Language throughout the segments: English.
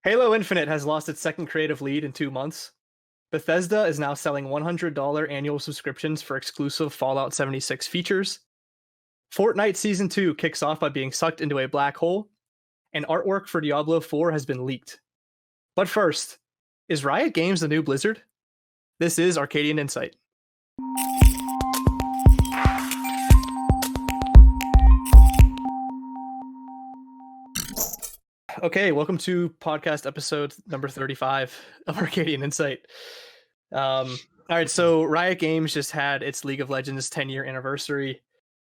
Halo Infinite has lost its second creative lead in 2 months. Bethesda is now selling $100 annual subscriptions for exclusive Fallout 76 features. Fortnite Season 2 kicks off by being sucked into a black hole, and artwork for Diablo 4 has been leaked. But first, is Riot Games the new Blizzard? This is Arcadian Insight. Okay, welcome to podcast episode number 35 of Arcadian Insight. All right, so Riot Games just had its League of Legends 10-year anniversary.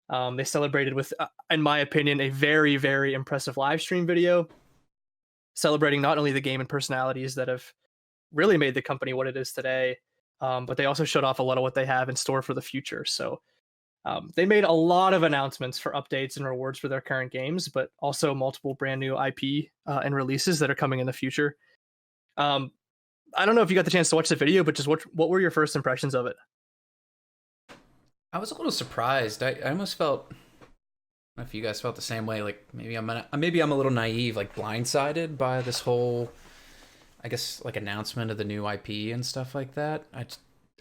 They celebrated with, in my opinion, a very, very impressive live stream video celebrating not only the game and personalities that have really made the company what it is today, but they also showed off a lot of what they have in store for the future. So they made a lot of announcements for updates and rewards for their current games, but also multiple brand new IP and releases that are coming in the future. I don't know if you got the chance to watch the video, but just what were your first impressions of it? I was a little surprised. I almost felt, I don't know if you guys felt the same way. Like maybe I'm a little naive, like blindsided by this whole, I guess, like announcement of the new IP and stuff like that.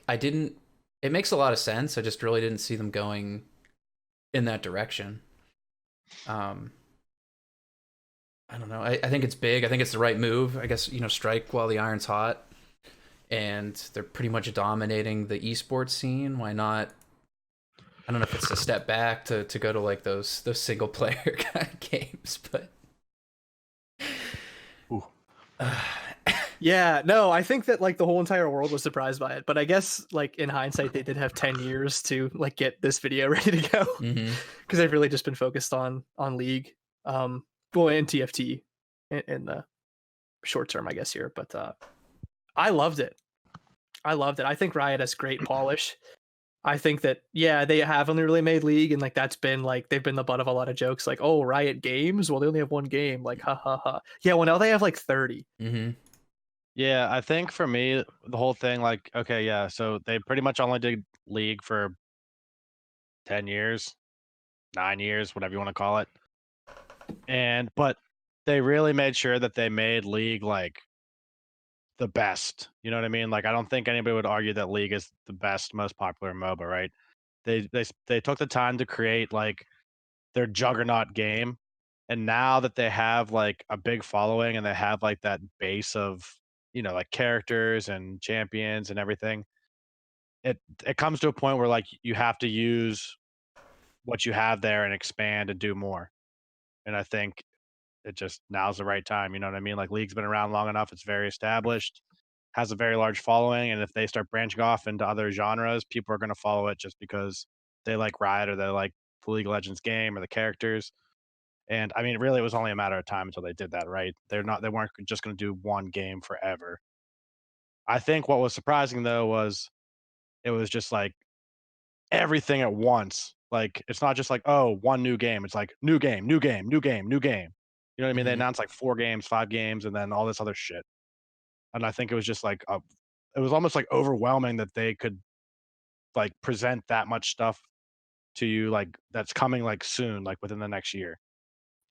I didn't. It makes a lot of sense. I just really didn't see them going in that direction. I don't know. I think it's big. I think it's the right move. I guess, strike while the iron's hot. And they're pretty much dominating the esports scene. Why not? I don't know if it's a step back to go to like those single player kind of games, but Yeah, no, I think that like the whole entire world was surprised by it, but I guess like in hindsight they did have 10 years to like get this video ready to go because they've really just been focused on League, and TFT in the short term, I guess here. But I loved it. I think Riot has great polish. I think that they have only really made League, and like that's been like they've been the butt of a lot of jokes, like, oh, Riot Games, well they only have one game, like ha ha ha. Yeah, well now they have like 30. Yeah, I think for me, the whole thing, like, okay, yeah, so they pretty much only did League for 10 years, 9 years, whatever you want to call it. But they really made sure that they made League like the best. You know what I mean? Like, I don't think anybody would argue that League is the best, most popular MOBA, right? They took the time to create like their juggernaut game. And now that they have like a big following and they have like that base of, like characters and champions and everything, it comes to a point where like you have to use what you have there and expand and do more. And I think it just now's the right time. You know what I mean? Like League's been around long enough, it's very established, has a very large following, and if they start branching off into other genres, people are going to follow it just because they like Riot or they like the League of Legends game or the characters. And I mean, really, it was only a matter of time until they did that, right? They weren't just going to do one game forever. I think what was surprising though was it was just like everything at once. Like it's not just like, oh, one new game. It's like new game, new game, new game, new game. You know what I mean? They announced like 4 games, 5 games, and then all this other shit. And I think it was just like it was almost like overwhelming that they could like present that much stuff to you like that's coming like soon, like within the next year.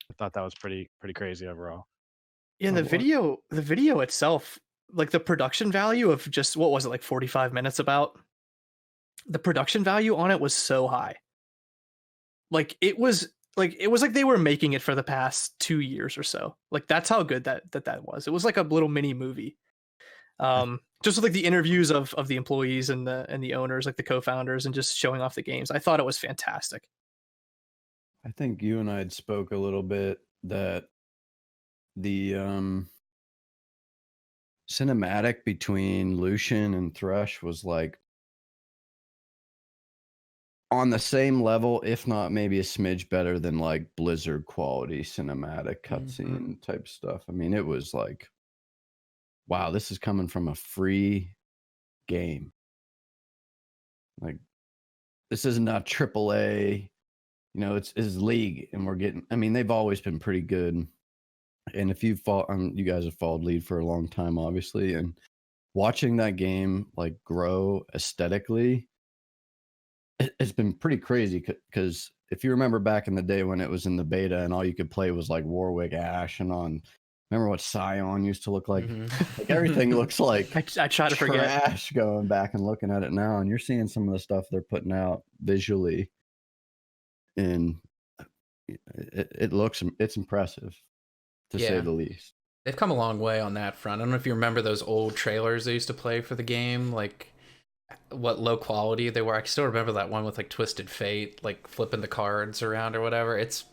I thought that was pretty crazy overall. Yeah, and the video itself, like the production value of just what was it, like 45 minutes about? The production value on it was so high. Like it was like they were making it for the past 2 years or so. Like that's how good that was. It was like a little mini movie. Just with like the interviews of the employees and the owners, like the co-founders, and just showing off the games. I thought it was fantastic. I think you and I had spoke a little bit that the cinematic between Lucian and Thresh was like on the same level, if not maybe a smidge better than like Blizzard quality cinematic cutscene type stuff. I mean, it was like, wow, this is coming from a free game. Like, this isn't a AAA, it's League, and we're getting, I mean, they've always been pretty good. And if you guys have followed League for a long time, obviously, and watching that game like grow aesthetically, it's been pretty crazy because if you remember back in the day when it was in the beta and all you could play was like Warwick Ashe and on Remember what Scion used to look like? Mhm. Like everything looks like I try to forget. trash going back and looking at it now, and you're seeing some of the stuff they're putting out visually, and it's impressive to say Yeah. the least. They've come a long way on that front. I don't know if you remember those old trailers they used to play for the game, like what low quality they were. I still remember that one with like Twisted Fate, like flipping the cards around or whatever. It's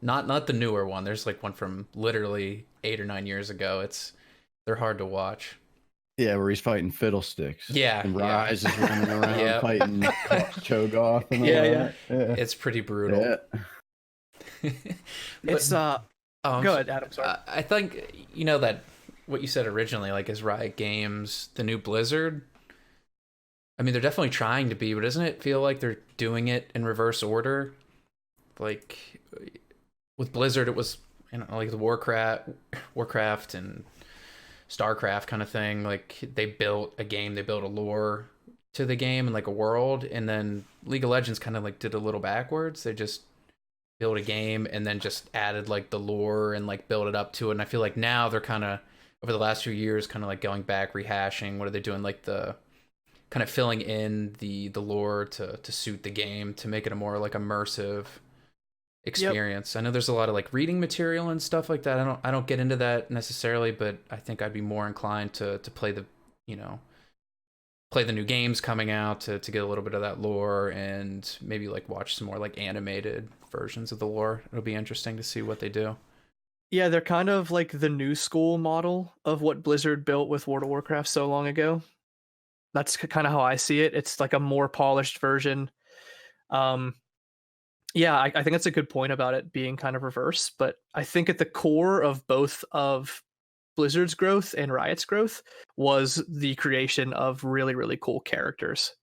not the newer one. There's like one from literally 8 or 9 years ago. They're hard to watch. Yeah, where he's fighting fiddlesticks. Yeah, and yeah. Rise is running around Yep. fighting Cho'Gath and all Yeah, that. Yeah. It's pretty brutal. Yeah. It's But- go ahead, Adam. Sorry. I think that what you said originally, like, is Riot Games the new Blizzard? I mean, they're definitely trying to be, but doesn't it feel like they're doing it in reverse order? Like with Blizzard, it was like the Warcraft and StarCraft kind of thing. Like they built a game, they built a lore to the game and like a world, and then League of Legends kind of like did a little backwards. They just built a game and then just added like the lore and like built it up to it. And I feel like now they're kind of over the last few years kind of like going back, rehashing. What are they doing? Like the kind of filling in the lore to suit the game, to make it a more like immersive experience. Yep. I know there's a lot of like reading material and stuff like that. I don't get into that necessarily, but I think I'd be more inclined to play the play the new games coming out to get a little bit of that lore, and maybe like watch some more like animated versions of the lore. It'll be interesting to see what they do. Yeah, they're kind of like the new school model of what Blizzard built with World of Warcraft so long ago. That's kind of how I see it. It's like a more polished version. Yeah, I think that's a good point about it being kind of reverse, but I think at the core of both of Blizzard's growth and Riot's growth was the creation of really, really cool characters.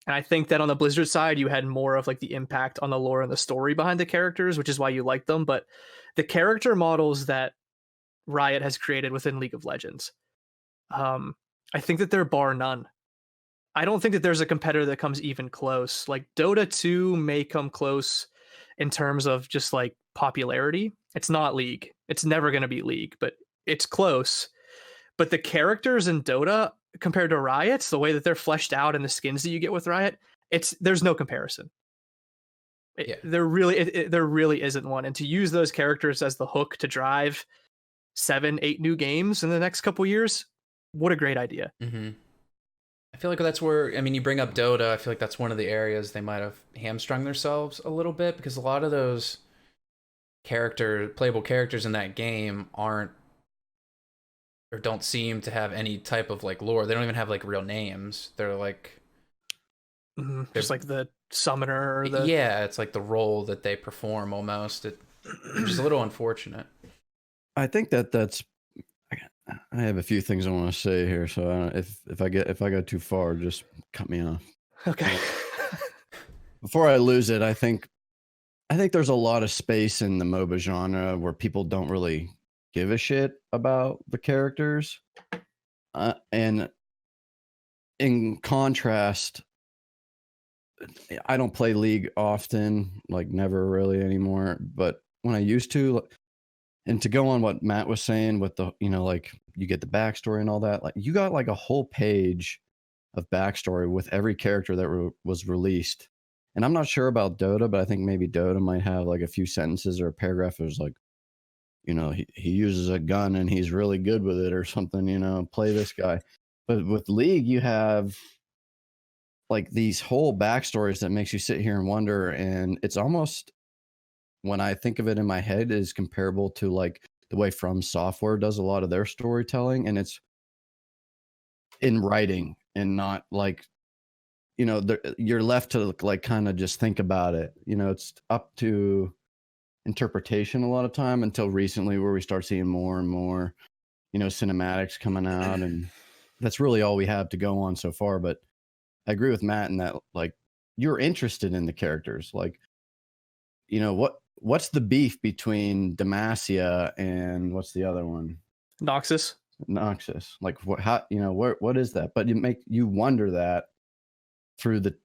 And I think that on the Blizzard side, you had more of like the impact on the lore and the story behind the characters, which is why you like them. But the character models that Riot has created within League of Legends, I think that they're bar none. I don't think that there's a competitor that comes even close. Like Dota 2 may come close in terms of just like popularity. It's not League. It's never going to be League, but it's close. But the characters in Dota compared to Riot's, the way that they're fleshed out and the skins that you get with Riot, there's no comparison. There really isn't one. And to use those characters as the hook to drive 7-8 new games in the next couple years, what a great idea. Mm-hmm. I feel like that's where, I mean, you bring up Dota, I feel like that's one of the areas they might have hamstrung themselves a little bit, because a lot of those playable characters in that game aren't, or don't seem to have any type of like lore. They don't even have like real names. They're like just like the summoner or the it's like the role that they perform almost. Which is a little unfortunate. I think that's. I have a few things I want to say here, so if I go too far, just cut me off. Okay. Before I lose it, I think there's a lot of space in the MOBA genre where people don't really give a shit about the characters, and in contrast, I don't play League often, like never really anymore, but when I used to, and to go on what Matt was saying with the, like you get the backstory and all that, like you got like a whole page of backstory with every character that was released. And I'm not sure about Dota, but I think maybe Dota might have like a few sentences or a paragraph that was like, he uses a gun and he's really good with it or something, play this guy. But with League, you have like these whole backstories that makes you sit here and wonder. And it's almost, when I think of it in my head, is comparable to like the way From Software does a lot of their storytelling, and it's in writing and not like, you're left to like kind of just think about it. It's up to interpretation a lot of time, until recently where we start seeing more and more, cinematics coming out, and that's really all we have to go on so far. But I agree with Matt in that, like, you're interested in the characters. Like, what's the beef between Demacia and what's the other one? Noxus. Like what is that? But you wonder that through the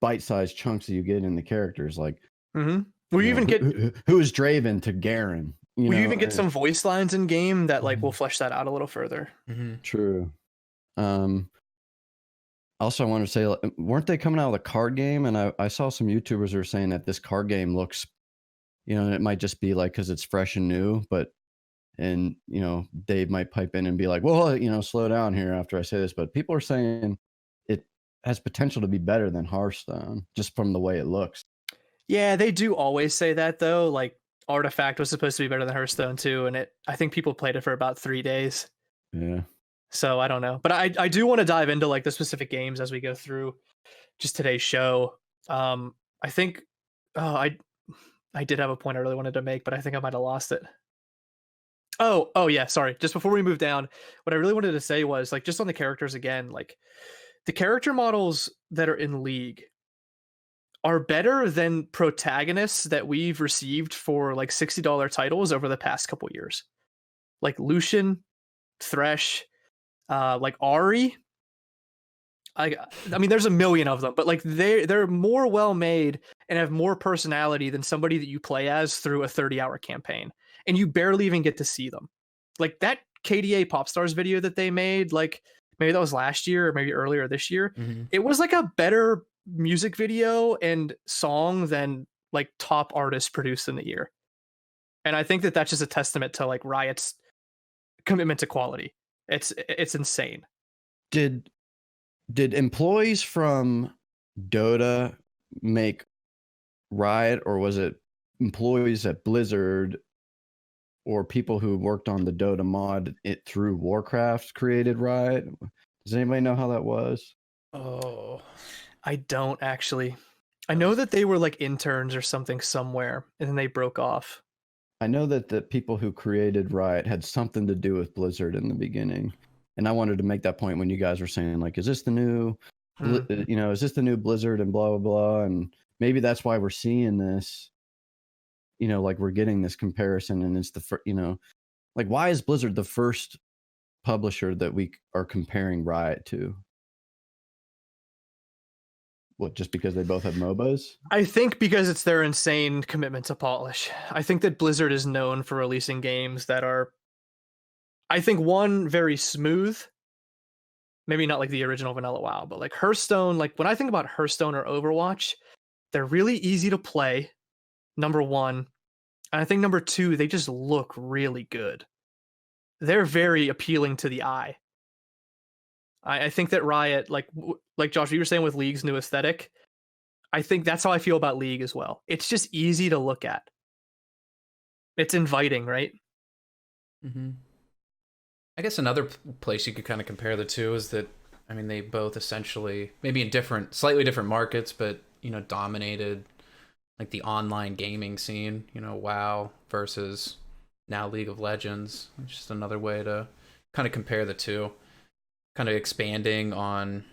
bite-sized chunks that you get in the characters. Like, well, you even get who is Draven to Garen? You know, even get some voice lines in game that like will flesh that out a little further. True. Also, I wanted to say, weren't they coming out with a card game? And I saw some YouTubers are saying that this card game looks, and it might just be like because it's fresh and new, and Dave might pipe in and be like, well, slow down here after I say this, but people are saying it has potential to be better than Hearthstone just from the way it looks. Yeah, they do always say that though. Like Artifact was supposed to be better than Hearthstone too, and I think people played it for about 3 days. Yeah. So I don't know, but I do want to dive into like the specific games as we go through just today's show. I think I did have a point I really wanted to make, but I think I might have lost it. Oh yeah, sorry. Just before we move down, what I really wanted to say was like just on the characters again, like the character models that are in League are better than protagonists that we've received for like $60 titles over the past couple years. Like Lucian, Thresh, like Ari. I mean, there's a million of them, but like they're more well made and have more personality than somebody that you play as through a 30-hour campaign, and you barely even get to see them. Like that KDA Popstars video that they made, like maybe that was last year or maybe earlier this year. It was like a better music video and song than like top artists produced in the year, and I think that that's just a testament to like Riot's commitment to quality. It's insane. Did employees from Dota make Riot, or was it employees at Blizzard or people who worked on the Dota mod it through Warcraft created Riot? Does anybody know how that was? Oh, I don't actually. I know that they were like interns or something somewhere, and then they broke off. I know that the people who created Riot had something to do with Blizzard in the beginning. And I wanted to make that point when you guys were saying, like, is this the new, is this the new Blizzard and blah, blah, blah. And maybe that's why we're seeing this, like we're getting this comparison. And it's like, why is Blizzard the first publisher that we are comparing Riot to? What, just because they both have MOBAs? I think because it's their insane commitment to polish. I think that Blizzard is known for releasing games that are, I think, one, very smooth. Maybe not like the original Vanilla WoW, but like Hearthstone, like when I think about Hearthstone or Overwatch, they're really easy to play, number one. And I think number two, they just look really good. They're very appealing to the eye. I think that Riot, like Josh, you were saying with League's new aesthetic, I think that's how I feel about League as well. It's just easy to look at. It's inviting, right? I guess another place you could kind of compare the two is that, I mean, they both essentially, maybe in slightly different markets, but, dominated like the online gaming scene, WoW versus now League of Legends. It's just another way to kind of compare the two, kind of expanding on,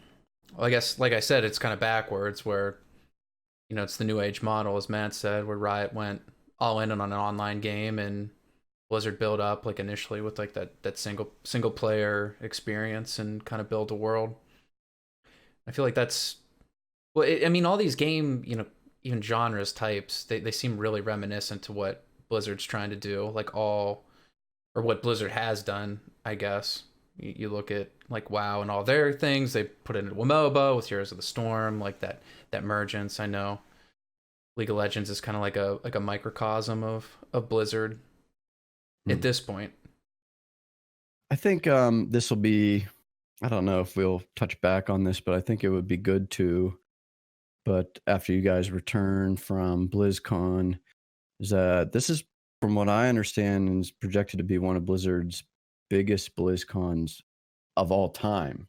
well, I guess, like I said, it's kind of backwards where, it's the new age model, as Matt said, where Riot went all in on an online game and Blizzard build up like initially with like that single player experience and kind of build a world. I feel like that's, well, I mean, all these game, even genres types, they seem really reminiscent to what Blizzard's trying to do, like or what Blizzard has done, I guess. You look at like WoW and all their things, they put it into MOBA with Heroes of the Storm, like that mergence. I know League of Legends is kind of like a microcosm of Blizzard at this point. I think this will be, I don't know if we'll touch back on this, but I think it would be good to, but after you guys return from BlizzCon, is that this is, from what I understand, is projected to be one of Blizzard's biggest BlizzCons of all time.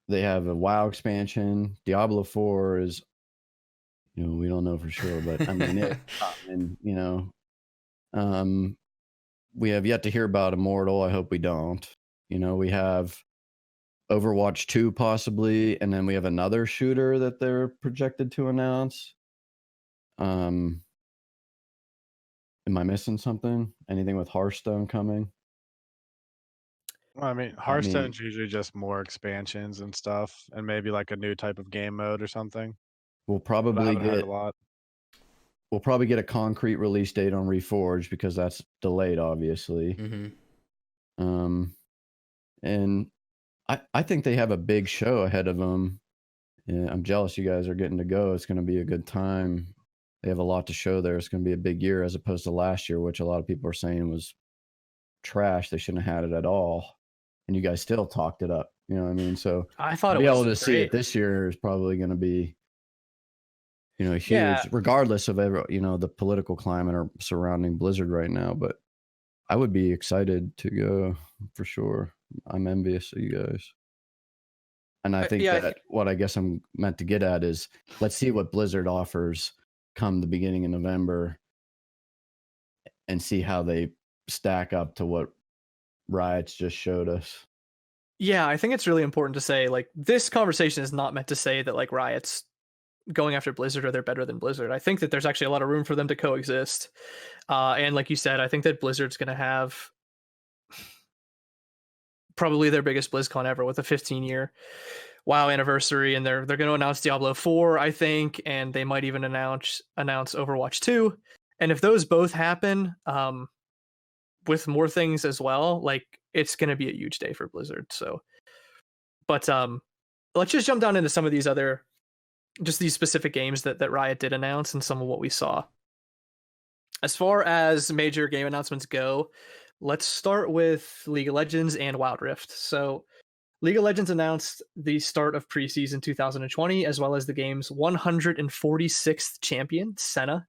They have a WoW expansion. Diablo 4 is, we don't know for sure, but I mean, we have yet to hear about Immortal. I hope we don't. We have Overwatch 2 possibly, and then we have another shooter that they're projected to announce. Am I missing something? Anything with Hearthstone coming? Well, I mean, Hearthstone's usually just more expansions and stuff, and maybe like a new type of game mode or something. We'll But I probably haven't heard get a lot. we'll probably get a concrete release date on Reforged because that's delayed, obviously. And I think they have a big show ahead of them. Yeah, I'm jealous you guys are getting to go. It's going to be a good time. They have a lot to show there. It's going to be a big year as opposed to last year, which a lot of people are saying was trash. They shouldn't have had it at all. And you guys still talked it up. You know what I mean? So I thought to it be was able to see great. it this year is probably going to be, huge, Yeah. regardless of the political climate or surrounding Blizzard right now. But I would be excited to go for sure. I'm envious of you guys. And I think what I guess I'm meant to get at is let's see what Blizzard offers come the beginning of November and see how they stack up to what Riot's just showed us. Yeah, I think it's really important to say, like, this conversation is not meant to say that, like, Riot's going after Blizzard or they're better than Blizzard. I think that there's actually a lot of room for them to coexist. And like you said, I think that Blizzard's going to have probably their biggest BlizzCon ever with a 15-year WoW anniversary, and they're going to announce Diablo 4, I think, and they might even announce Overwatch 2. And if those both happen, with more things as well, like, it's going to be a huge day for Blizzard. So, but let's just jump down into some of these other, just these specific games that Riot did announce and some of what we saw. As far as major game announcements go, let's start with League of Legends and Wild Rift. So League of Legends announced the start of preseason 2020, as well as the game's 146th champion, Senna.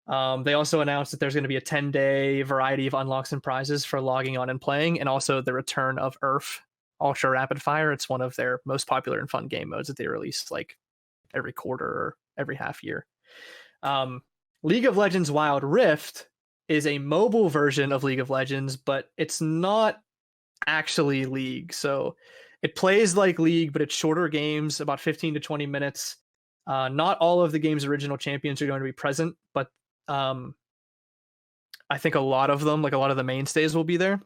They also announced that there's going to be a 10-day variety of unlocks and prizes for logging on and playing, and also the return of URF, Ultra Rapid Fire. It's one of their most popular and fun game modes that they release like every quarter or every half year. League of Legends Wild Rift is a mobile version of League of Legends, but it's not actually League. So it plays like League, but it's shorter games, about 15 to 20 minutes. Not all of the game's original champions are going to be present, but I think a lot of them, like a lot of the mainstays, will be there.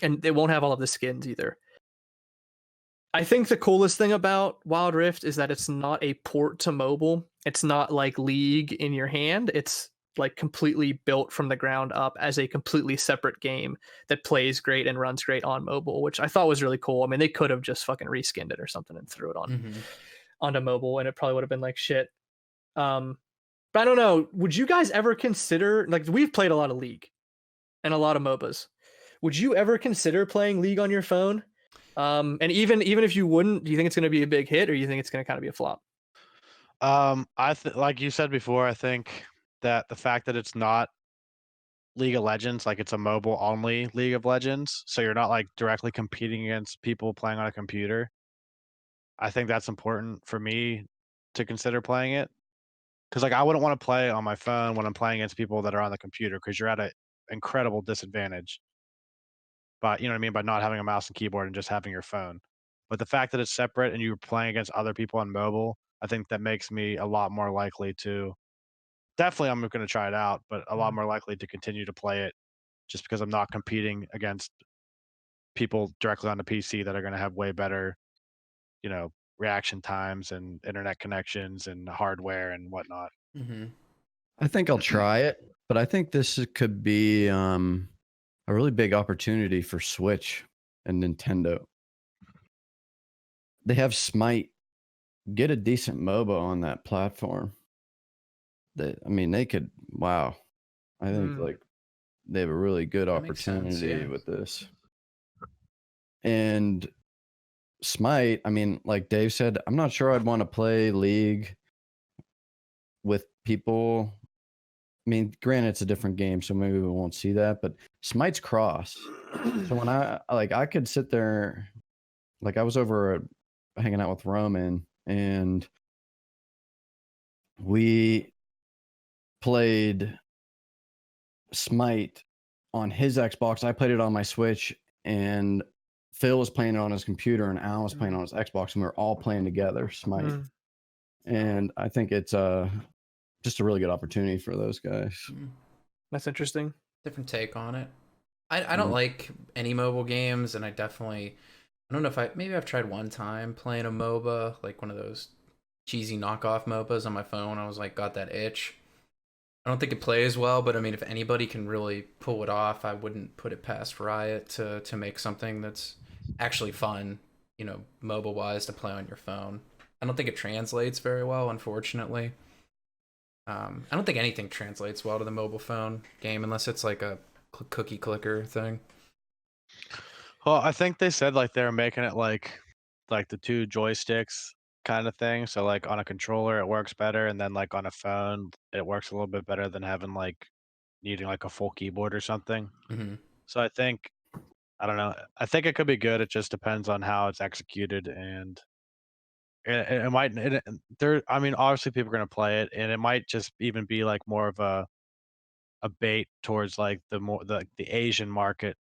And they won't have all of the skins either. I think the coolest thing about Wild Rift is that it's not a port to mobile. It's not like League in your hand. It's like completely built from the ground up as a completely separate game that plays great and runs great on mobile, which I thought was really cool. I mean, they could have just fucking reskinned it or something and threw it on onto mobile, and it probably would have been like shit. But I don't know. Would you guys ever consider, like, we've played a lot of League and a lot of MOBAs. Would you ever consider playing League on your phone? And even if you wouldn't, do you think it's going to be a big hit, or you think it's going to kind of be a flop? Like you said before, I think that the fact that it's not League of Legends, like it's a mobile only League of Legends, so you're not like directly competing against people playing on a computer. I think that's important for me to consider playing it, because like I wouldn't want to play on my phone when I'm playing against people that are on the computer, because you're at an incredible disadvantage. But you know what I mean, by not having a mouse and keyboard and just having your phone. But the fact that it's separate and you're playing against other people on mobile, I think that makes me a lot more likely to. Definitely, I'm going to try it out, but a lot more likely to continue to play it, just because I'm not competing against people directly on the PC that are going to have way better, reaction times and internet connections and hardware and whatnot. I think I'll try it, but I think this could be a really big opportunity for Switch and Nintendo. They have Smite. Get a decent MOBA on that platform. They could. Wow, I think like they have a really good opportunity with this. And Smite, like Dave said, I'm not sure I'd want to play League with people. Granted, it's a different game, so maybe we won't see that, but Smite's cross. So when I could sit there, like I was over hanging out with Roman, and we played Smite on his Xbox. I played it on my Switch, and Phil was playing it on his computer, and Alan was playing on his Xbox, and we were all playing together Smite. And I think it's just a really good opportunity for those guys. That's interesting. Different take on it. I don't like any mobile games, and I don't know if maybe I've tried one time playing a MOBA, like one of those cheesy knockoff MOBAs on my phone. I was like, got that itch. I don't think it plays well, but I mean, if anybody can really pull it off, I wouldn't put it past Riot to make something that's actually fun, mobile wise to play on your phone. I don't think it translates very well, unfortunately. I don't think anything translates well to the mobile phone game unless it's like a cookie clicker thing. Well, I think they said like they're making it like the two joysticks kind of thing. So like on a controller it works better, and then like on a phone it works a little bit better than having like needing like a full keyboard or something. Mm-hmm. So I don't know. I think it could be good. It just depends on how it's executed, and it might. There, I mean, obviously people are going to play it, and it might just even be like more of a bait towards like the Asian market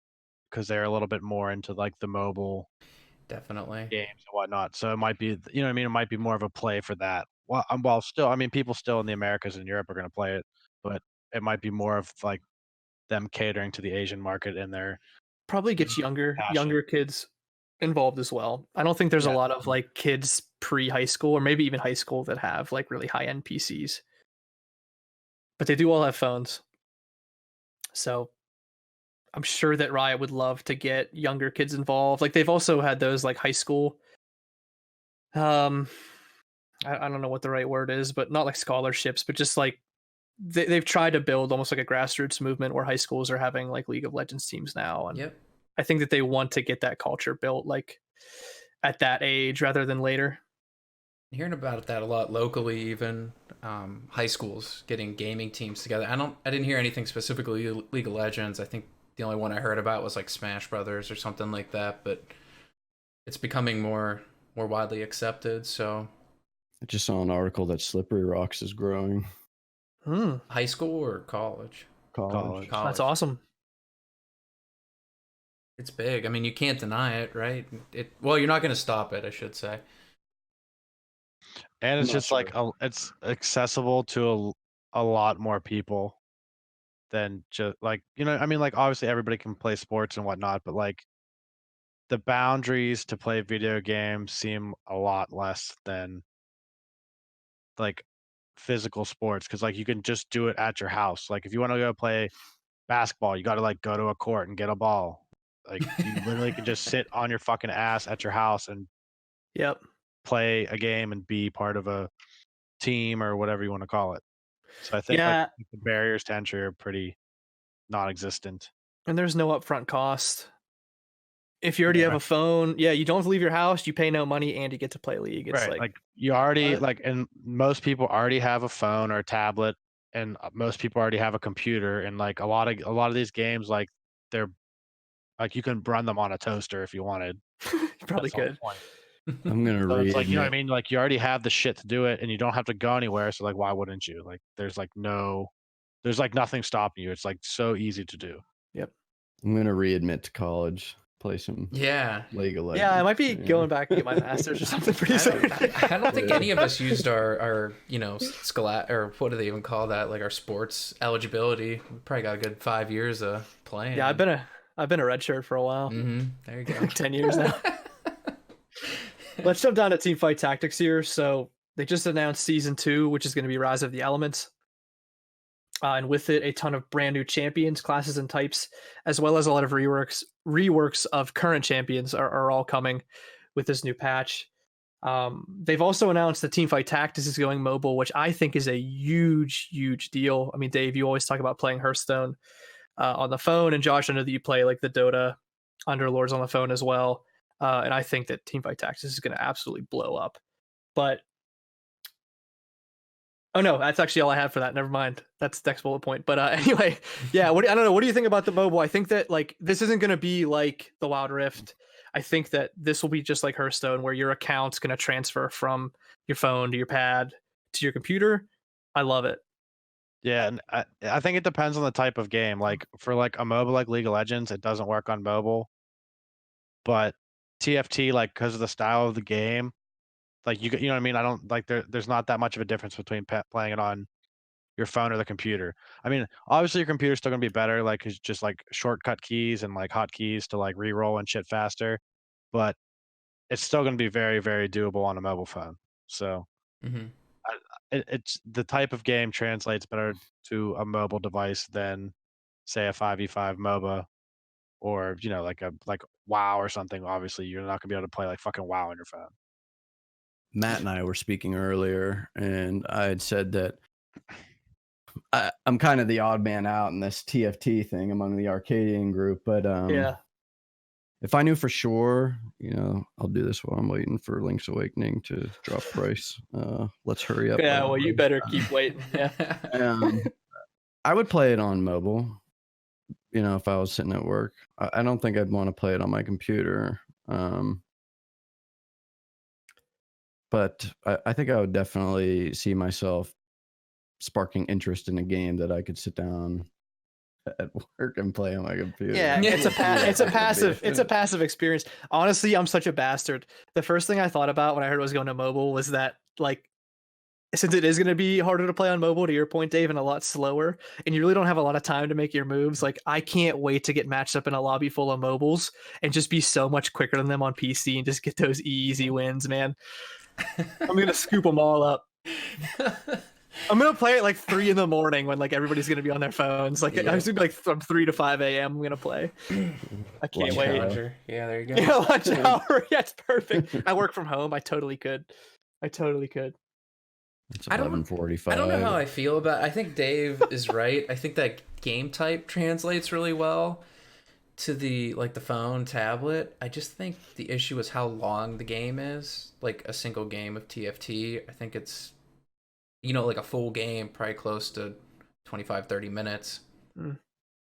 because they're a little bit more into like the mobile Definitely games and whatnot. So it might be, what I mean? It might be more of a play for that. Well, still, I mean, people still in the Americas and Europe are going to play it, but it might be more of like them catering to the Asian market and their Probably gets younger passion. kids involved as well. I don't think there's a Yeah. lot of like kids pre-high school or maybe even high school that have like really high-end PCs. But they do all have phones. So I'm sure that Riot would love to get younger kids involved. Like they've also had those like high school I don't know what the right word is, but not like scholarships, but just like they've tried to build almost like a grassroots movement where high schools are having like League of Legends teams now. And yep. I think that they want to get that culture built like at that age rather than later. Hearing about that a lot locally, even high schools getting gaming teams together. I didn't hear anything specifically League of Legends. I think the only one I heard about was like Smash Brothers or something like that. But it's becoming more widely accepted. So I just saw an article that Slippery Rocks is growing. high school or college? College. That's awesome. It's big. I mean, you can't deny it, right? Well, you're not going to stop it, I should say. And it's I'm not just like sure. it's accessible to a lot more people than just like, I mean, like obviously everybody can play sports and whatnot, but like the boundaries to play video games seem a lot less than like physical sports, because like you can just do it at your house. Like if you want to go play basketball, you got to like go to a court and get a ball. Like you literally can just sit on your fucking ass at your house and Yep. play a game and be part of a team or whatever you want to call it. So I think like Yeah. the barriers to entry are pretty non-existent. And there's no upfront cost. If you already Yeah, have a phone, you don't have to leave your house, you pay no money, and you get to play League. It's right. Like you already like, and most people already have a phone or a tablet, and most people already have a computer, and like a lot of these games, like they're like you can run them on a toaster if you wanted. you probably That's the whole could. point. I'm gonna So read. it's like, you know what I mean? Like you already have the shit to do it, and you don't have to go anywhere. So like, why wouldn't you? Like, there's like nothing stopping you. It's like so easy to do. Yep. I'm gonna readmit to college. Play some Yeah. League of Legends. Yeah, I might be going back and get my master's or something pretty soon. I don't think any of us used our or what do they even call that? Like our sports eligibility. We probably got a good 5 years of playing. Yeah, I've been a redshirt for a while. Mm-hmm. There you go. 10 years now. Let's jump down to Teamfight Tactics here. So they just announced season 2, which is going to be Rise of the Elements. And with it, a ton of brand new champions, classes, and types, as well as a lot of reworks of current champions are all coming with this new patch. They've also announced that Teamfight Tactics is going mobile, which I think is a huge, huge deal. I mean, Dave, you always talk about playing Hearthstone on the phone, and Josh, I know that you play like the Dota Underlords on the phone as well. And I think that Teamfight Tactics is going to absolutely blow up. But oh no, that's actually all I have for that. Never mind. That's next bullet point. But anyway, yeah. I don't know. What do you think about the mobile? I think that like this isn't going to be like the Wild Rift. I think that this will be just like Hearthstone, where your account's going to transfer from your phone to your pad to your computer. I love it. Yeah, and I think it depends on the type of game. Like for like a mobile like League of Legends, it doesn't work on mobile. But TFT, like because of the style of the game, like you know what I mean. I don't like there's not that much of a difference between playing it on your phone or the computer. I mean, obviously your computer's still gonna be better, like it's just like shortcut keys and like hotkeys to like re-roll and shit faster, but it's still gonna be very, very doable on a mobile phone. So Mm-hmm. it's the type of game translates better to a mobile device than say a 5v5 MOBA or like WoW or something. Obviously, you're not gonna be able to play like fucking WoW on your phone. Matt and I were speaking earlier, and I had said that I'm kind of the odd man out in this TFT thing among the Arcadian group, but Yeah. if I knew for sure, I'll do this while I'm waiting for Link's Awakening to drop price. Let's hurry up. Yeah, well, you better keep waiting. Yeah. I would play it on mobile, if I was sitting at work. I don't think I'd want to play it on my computer. But I think I would definitely see myself sparking interest in a game that I could sit down at work and play on my computer. Yeah, it's a passive experience. Honestly, I'm such a bastard. The first thing I thought about when I heard it was going to mobile was that, like, since it is going to be harder to play on mobile, to your point, Dave, and a lot slower, and you really don't have a lot of time to make your moves, like, I can't wait to get matched up in a lobby full of mobiles and just be so much quicker than them on PC and just get those easy wins, man. I'm going to scoop them all up. I'm gonna play it like 3 in the morning when like everybody's gonna be on their phones. Like I was gonna be like from 3 to 5 a.m. I'm gonna play. I can't wait. Yeah, there you go. Yeah, lunch hour. Yeah, it's perfect. I work from home. I totally could. It's I don't 11:45. I don't know how I feel about. I think Dave is right. I think that game type translates really well to the phone, tablet. I just think the issue is how long the game is. Like a single game of TFT, I think it's like a full game, probably close to 25-30 minutes,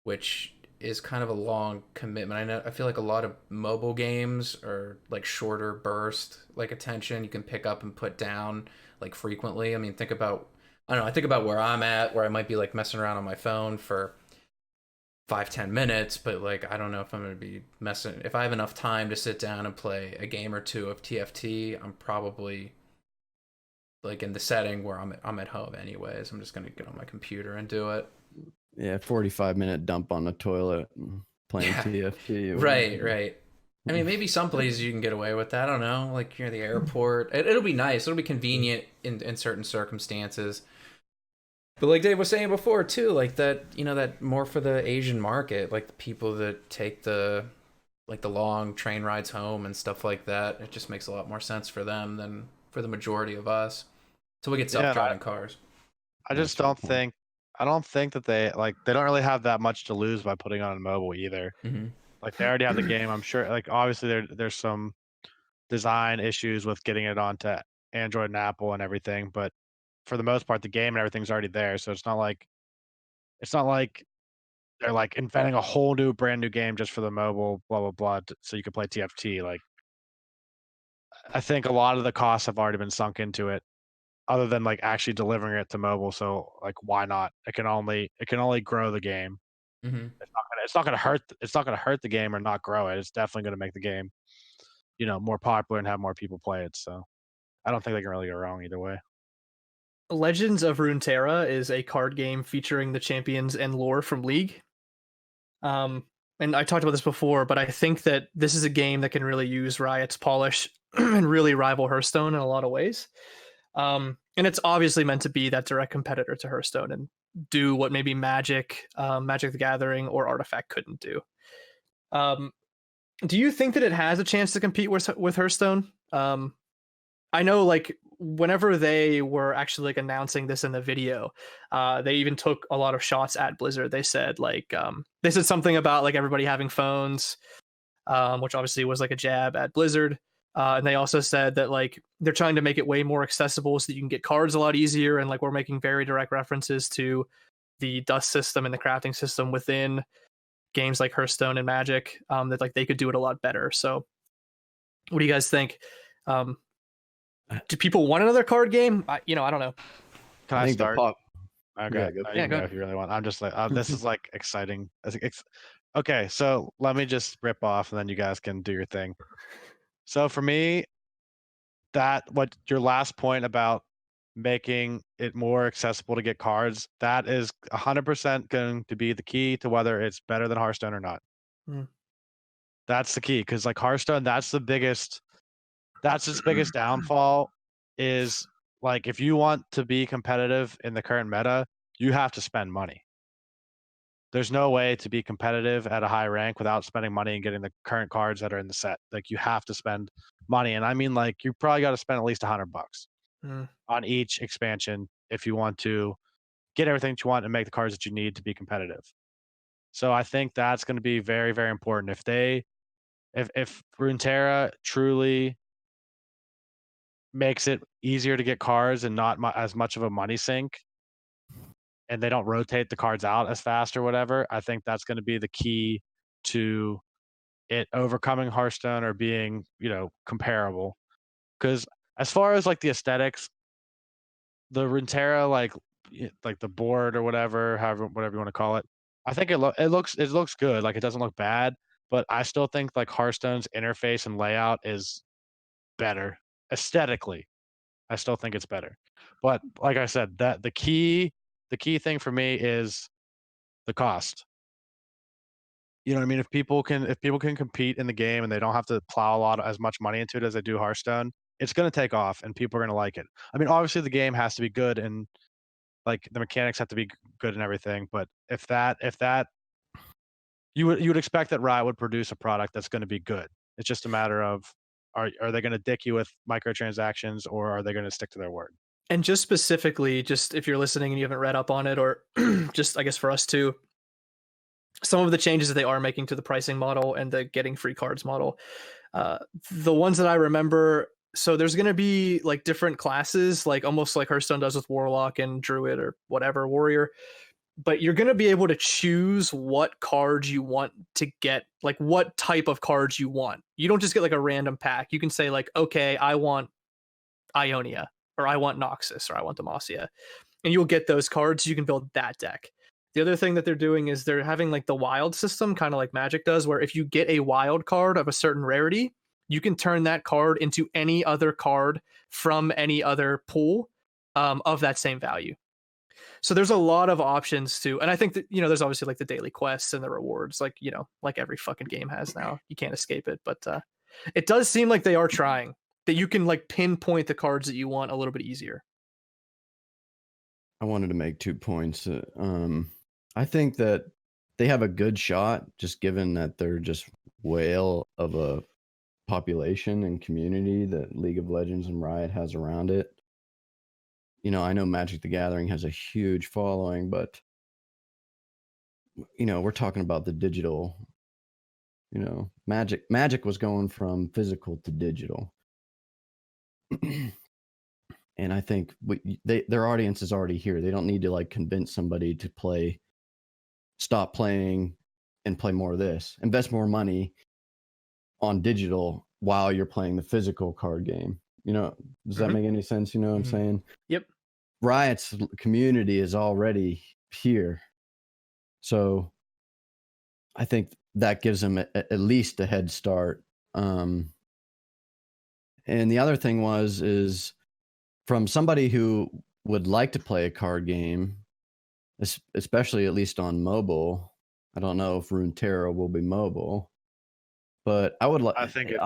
which is kind of a long commitment. I feel like a lot of mobile games are like shorter burst, like attention you can pick up and put down like frequently. I mean, think about where I'm at, where I might be like messing around on my phone for 5-10 minutes, but like I don't know if I'm gonna be if I have enough time to sit down and play a game or two of TFT. I'm probably like in the setting where I'm at home anyways. I'm just gonna get on my computer and do it. Yeah, 45-minute dump on the toilet and playing TFT. Right. I mean, maybe some places you can get away with that. I don't know, like you're at the airport. It'll be nice. It'll be convenient in certain circumstances. But like Dave was saying before too, like that, that more for the Asian market, like the people that take the long train rides home and stuff like that. It just makes a lot more sense for them than for the majority of us. So we get self-driving cars. I just don't think that they don't really have that much to lose by putting on mobile either. Mm-hmm. Like they already have the game. I'm sure. Like obviously there's some design issues with getting it onto Android and Apple and everything, but for the most part, the game and everything's already there. So it's not like they're like inventing a whole new brand new game just for the mobile, blah blah blah, so you can play TFT. Like I think a lot of the costs have already been sunk into it, other than like actually delivering it to mobile. So like, why not? It can only grow the game. Mm-hmm. It's not gonna hurt the game or not grow it. It's definitely gonna make the game, more popular and have more people play it. So I don't think they can really go wrong either way. Legends of Runeterra is a card game featuring the champions and lore from League. And I talked about this before, but I think that this is a game that can really use Riot's polish and really rival Hearthstone in a lot of ways. And it's obviously meant to be that direct competitor to Hearthstone and do what maybe Magic the Gathering, or Artifact couldn't do. Do you think that it has a chance to compete with Hearthstone? I know, like, whenever they were actually like announcing this in the video, they even took a lot of shots at Blizzard. They said something about like everybody having phones, which obviously was like a jab at Blizzard. And they also said that like they're trying to make it way more accessible so that you can get cards a lot easier, and like we're making very direct references to the dust system and the crafting system within games like Hearthstone and Magic, that like they could do it a lot better. So what do you guys think? Do people want another card game? I don't know. Can I start? Okay. Yeah, go if you really want. I'm just like, this is like exciting. Okay, so let me just rip off and then you guys can do your thing. So for me, what your last point about making it more accessible to get cards, that is 100% going to be the key to whether it's better than Hearthstone or not. That's the key, because like Hearthstone, that's its biggest downfall is like if you want to be competitive in the current meta, you have to spend money. There's no way to be competitive at a high rank without spending money and getting the current cards that are in the set. Like you have to spend money, and I mean like you probably got to spend at least $100 on each expansion if you want to get everything that you want and make the cards that you need to be competitive. So I think that's going to be very, very important. If Runeterra truly makes it easier to get cards and not as much of a money sink, and they don't rotate the cards out as fast or whatever, I think that's going to be the key to it overcoming Hearthstone or being, comparable. Because as far as like the aesthetics, the Runeterra, like the board or whatever you want to call it, I think it looks good. Like it doesn't look bad, but I still think like Hearthstone's interface and layout is better aesthetically. I still think it's better. But like I said, that the key thing for me is the cost. You know what I mean? If people can compete in the game and they don't have to plow as much money into it as they do Hearthstone, it's going to take off and people are going to like it. I mean, obviously the game has to be good and like the mechanics have to be good and everything, but if that you would expect that Riot would produce a product that's going to be good. It's just a matter of are they going to dick you with microtransactions or are they going to stick to their word? And just specifically, just if you're listening and you haven't read up on it, or just I guess for us too, some of the changes that they are making to the pricing model and the getting free cards model, the ones that I remember, so there's going to be like different classes, like almost like Hearthstone does with Warlock and Druid or whatever, Warrior, but you're going to be able to choose what cards you want to get, like what type of cards you want. You don't just get like a random pack. You can say like, okay, I want Ionia, or I want Noxus, or I want Demacia, and you'll get those cards. You can build that deck. The other thing that they're doing is they're having like the wild system, kind of like Magic does, where if you get a wild card of a certain rarity, you can turn that card into any other card from any other pool of that same value. So there's a lot of options too. And I think that, there's obviously like the daily quests and the rewards, like, like every fucking game has now. You can't escape it. But it does seem like they are trying, that you can like pinpoint the cards that you want a little bit easier. I wanted to make 2 points. I think that they have a good shot, just given that they're just whale of a population and community that League of Legends and Riot has around it. I know Magic the Gathering has a huge following, but we're talking about the digital. Magic was going from physical to digital. And I think their audience is already here. They don't need to like convince somebody to stop playing and play more of this. Invest more money on digital while you're playing the physical card game. Does that make any sense? You know what I'm saying? Yep. Riot's community is already here. So I think that gives them at least a head start. And the other thing is from somebody who would like to play a card game, especially at least on mobile. I don't know if Runeterra will be mobile, but I would like. I think it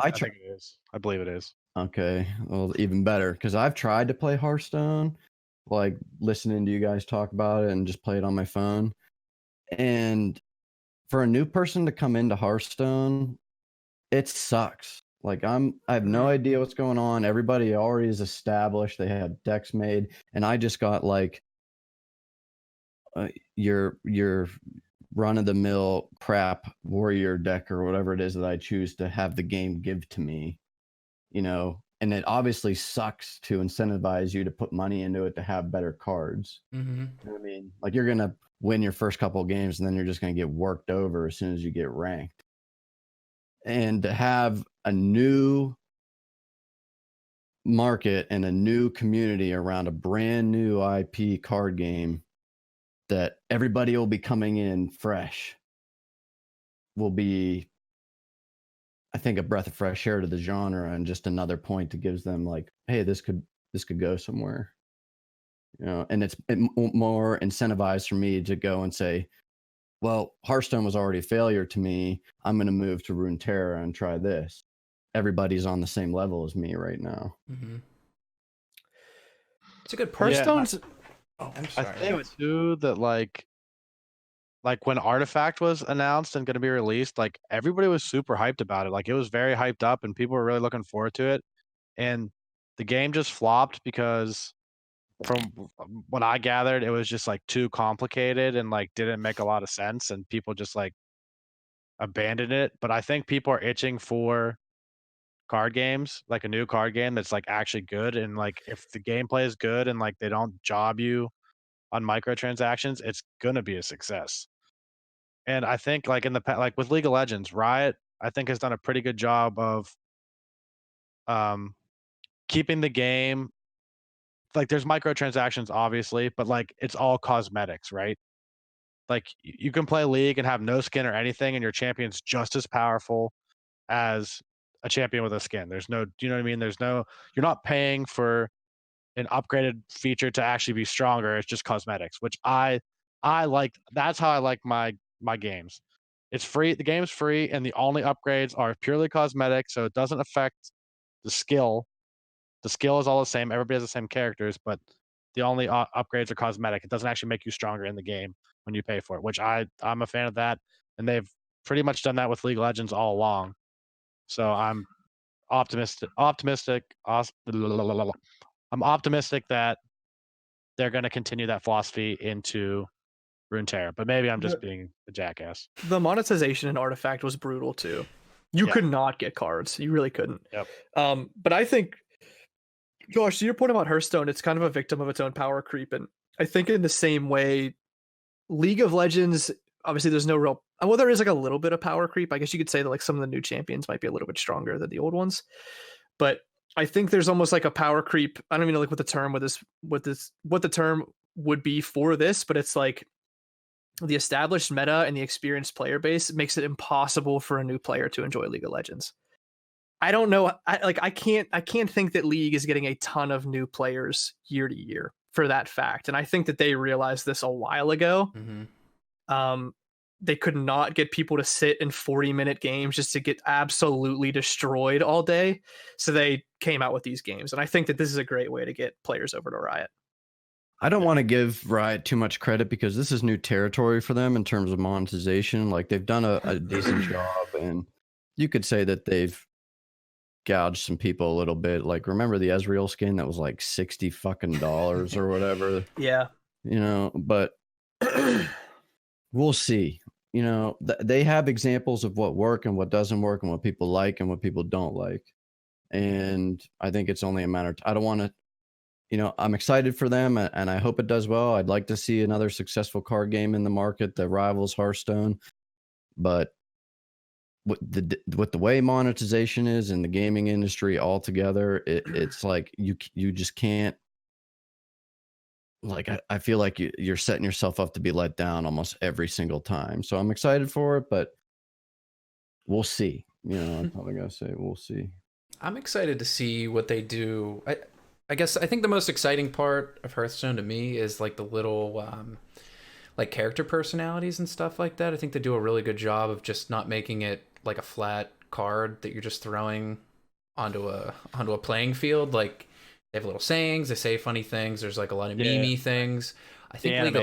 is. I believe it is. Okay, well, even better, because I've tried to play Hearthstone, like listening to you guys talk about it and just play it on my phone. And for a new person to come into Hearthstone, it sucks. Like I have no idea what's going on. Everybody already is established. They have decks made, and I just got like your run of the mill crap warrior deck or whatever it is that I choose to have the game give to me. And it obviously sucks to incentivize you to put money into it to have better cards. Mm-hmm. You know what I mean? Like you're gonna win your first couple of games and then you're just gonna get worked over as soon as you get ranked. And to have a new market and a new community around a brand new IP card game that everybody will be coming in fresh will be, I think, a breath of fresh air to the genre and just another point that gives them like, hey, this could go somewhere. And it's more incentivized for me to go and say, well, Hearthstone was already a failure to me. I'm going to move to Runeterra and try this. Everybody's on the same level as me right now. Mm-hmm. It's a good point. Hearthstone's Oh, I'm I sorry. think too that like when Artifact was announced and going to be released, like everybody was super hyped about it. Like it was very hyped up, and people were really looking forward to it. And the game just flopped because, from what I gathered, it was just like too complicated and like didn't make a lot of sense, and people just like abandoned it. But I think people are itching for card games, like a new card game that's like actually good, and like if the gameplay is good and like they don't job you on microtransactions, it's gonna be a success. And I think like in the like with League of Legends, Riot I think has done a pretty good job of um keeping the game, like there's microtransactions obviously, but like it's all cosmetics, right? Like you can play League and have no skin or anything, and your champion's just as powerful as a champion with a skin. There's no, do you know what I mean? There's no, you're not paying for an upgraded feature to actually be stronger. It's just cosmetics, which I like. That's how I like my games. It's free. The game's free, and the only upgrades are purely cosmetic, so it doesn't affect the skill. The skill is all the same. Everybody has the same characters, but the only upgrades are cosmetic. It doesn't actually make you stronger in the game when you pay for it, which I'm a fan of that, and they've pretty much done that with League of Legends all along. So I'm optimistic. I'm optimistic that they're going to continue that philosophy into Runeterra, but maybe I'm just being a jackass. The monetization in Artifact was brutal too. You could not get cards. You really couldn't. Yep. But I think, Josh, to your point about Hearthstone, it's kind of a victim of its own power creep. And I think in the same way, League of Legends, obviously there's no real, well, there is like a little bit of power creep. I guess you could say that like some of the new champions might be a little bit stronger than the old ones. But I think there's almost like a power creep. I don't even know like what the term would be for this, but it's like the established meta and the experienced player base makes it impossible for a new player to enjoy League of Legends. I don't know. I can't think that League is getting a ton of new players year to year for that fact. And I think that they realized this a while ago. Mm-hmm. They could not get people to sit in 40-minute games just to get absolutely destroyed all day. So they came out with these games. And I think that this is a great way to get players over to Riot. I don't want to give Riot too much credit because this is new territory for them in terms of monetization. Like they've done a decent job, and you could say that they've gouged some people a little bit. Like remember the Ezreal skin that was like $60 fucking or whatever. Yeah. You know, but we'll see. You know, they have examples of what work and what doesn't work and what people like and what people don't like. And I think it's only a matter of, I don't want to, you know, I'm excited for them and I hope it does well. I'd like to see another successful card game in the market that rivals Hearthstone. But with the way monetization is in the gaming industry altogether, it's like you just can't. Like I feel like you're setting yourself up to be let down almost every single time. So I'm excited for it, but we'll see. You know, I'm probably gonna say we'll see. I'm excited to see what they do. I guess I think the most exciting part of Hearthstone to me is like the little like character personalities and stuff like that. I think they do a really good job of just not making it like a flat card that you're just throwing onto a playing field. Like they have little sayings, they say funny things. There's like a lot of meme-y things. I think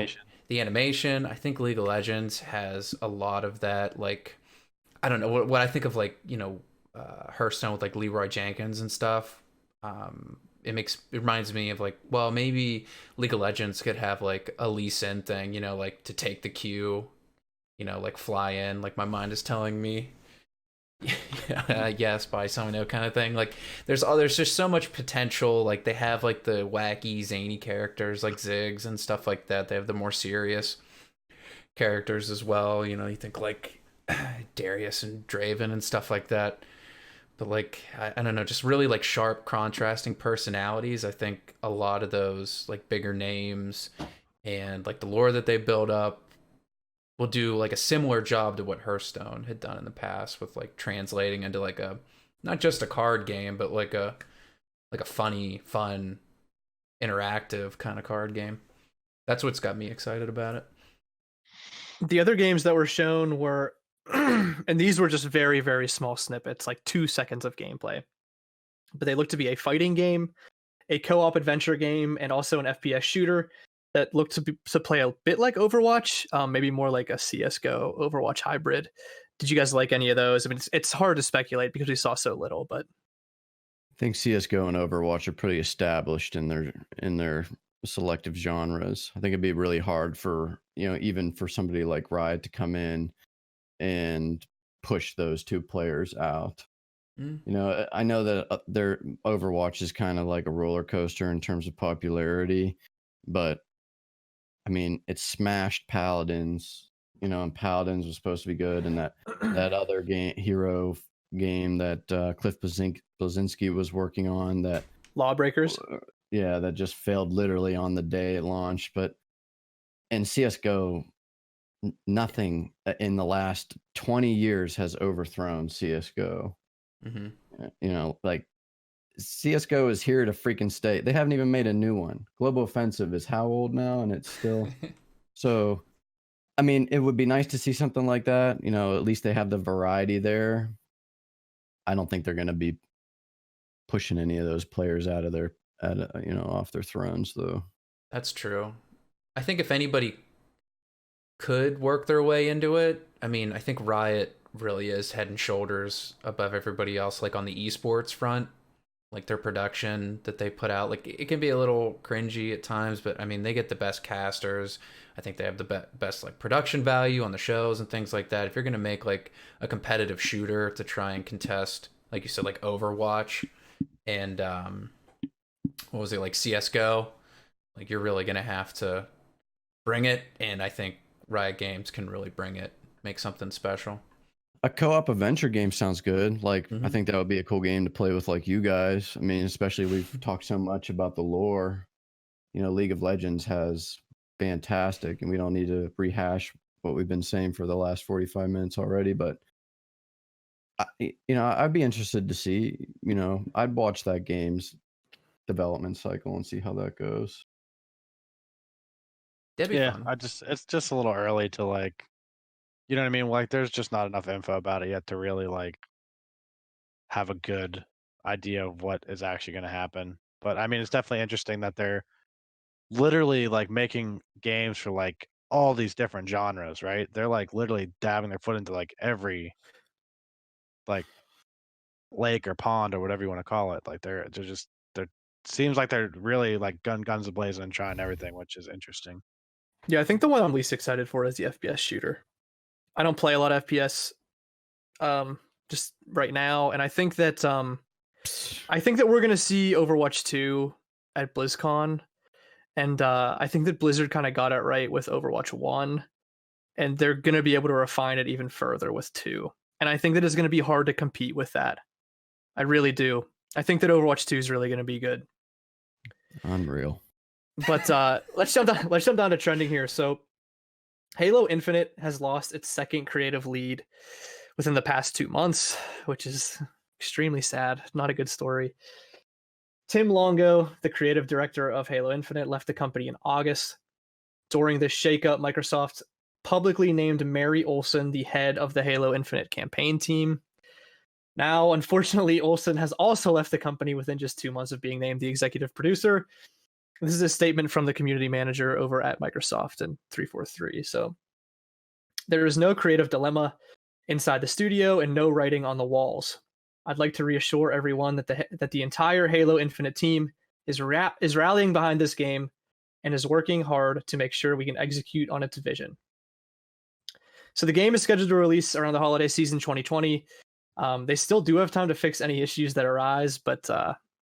the animation. I think League of Legends has a lot of that. Like I don't know what I think of, like, you know, Hearthstone with like Leroy Jenkins and stuff. It reminds me of like, well, maybe League of Legends could have like a Lee Sin thing, you know, like to take the cue, you know, like fly in, like my mind is telling me yes, by someone know kind of thing. Like there's just so much potential. Like they have like the wacky zany characters like Ziggs and stuff like that. They have the more serious characters as well, you know. You think like Darius and Draven and stuff like that. But like I don't know, just really like sharp contrasting personalities. I think a lot of those like bigger names and like the lore that they build up will do like a similar job to what Hearthstone had done in the past with like translating into like a, not just a card game, but like a funny, fun, interactive kind of card game. That's what's got me excited about it. The other games that were shown were, and these were just very, very small snippets, like 2 seconds of gameplay. But they look to be a fighting game, a co-op adventure game and also an FPS shooter that looked to play a bit like Overwatch, maybe more like a CS:GO Overwatch hybrid. Did you guys like any of those? I mean, it's hard to speculate because we saw so little, but I think CS:GO and Overwatch are pretty established in their selective genres. I think it'd be really hard for, even for somebody like Riot to come in and push those two players out. I know that their Overwatch is kind of like a roller coaster in terms of popularity, but I mean, it smashed Paladins, and Paladins was supposed to be good, and that other hero game that Cliff Blazinski was working on, that Lawbreakers. Yeah, that just failed literally on the day it launched. But in CS:GO, nothing in the last 20 years has overthrown CS:GO. Like CS:GO is here to freaking stay. They haven't even made a new one. Global Offensive is how old now, and it's still so. I mean, it would be nice to see something like that. At least they have the variety there. I don't think they're going to be pushing any of those players out of off their thrones, though. That's true. I think if anybody could work their way into it, I mean, I think Riot really is head and shoulders above everybody else, like on the esports front. Like their production that they put out, like it can be a little cringy at times, but I mean, they get the best casters. I think they have the best like production value on the shows and things like that. If you're going to make like a competitive shooter to try and contest, like you said, like Overwatch and what was it, like CS:GO, like you're really going to have to bring it. And I think Riot Games can really bring it, make something special. A co-op adventure game sounds good. Like, I think that would be a cool game to play with, like, you guys. I mean, especially we've talked so much about the lore. League of Legends has fantastic, and we don't need to rehash what we've been saying for the last 45 minutes already. But, I'd be interested to see, I'd watch that game's development cycle and see how that goes. That'd be fun. It's just a little early to like, you know what I mean? Like, there's just not enough info about it yet to really like have a good idea of what is actually going to happen. But I mean, it's definitely interesting that they're literally like making games for like all these different genres, right? They're like literally dabbing their foot into like every like lake or pond or whatever you want to call it. Like they're seems like they're really like guns ablazing and trying everything, which is interesting. Yeah, I think the one I'm least excited for is the FPS shooter. I don't play a lot of FPS just right now, and I think that we're gonna see Overwatch 2 at BlizzCon, and I think that Blizzard kind of got it right with Overwatch 1, and they're gonna be able to refine it even further with 2. And I think that it's gonna be hard to compete with that. I really do. I think that Overwatch 2 is really gonna be good. Unreal. But let's jump down to trending here. So Halo Infinite has lost its second creative lead within the past 2 months, which is extremely sad. Not a good story. Tim Longo, the creative director of Halo Infinite, left the company in August. During this shakeup, Microsoft publicly named Mary Olson the head of the Halo Infinite campaign team. Now, unfortunately, Olson has also left the company within just 2 months of being named the executive producer. This is a statement from the community manager over at Microsoft and 343. So there is no creative dilemma inside the studio and no writing on the walls. I'd like to reassure everyone that the entire Halo Infinite team is rallying behind this game and is working hard to make sure we can execute on its vision. So the game is scheduled to release around the holiday season 2020. They still do have time to fix any issues that arise, but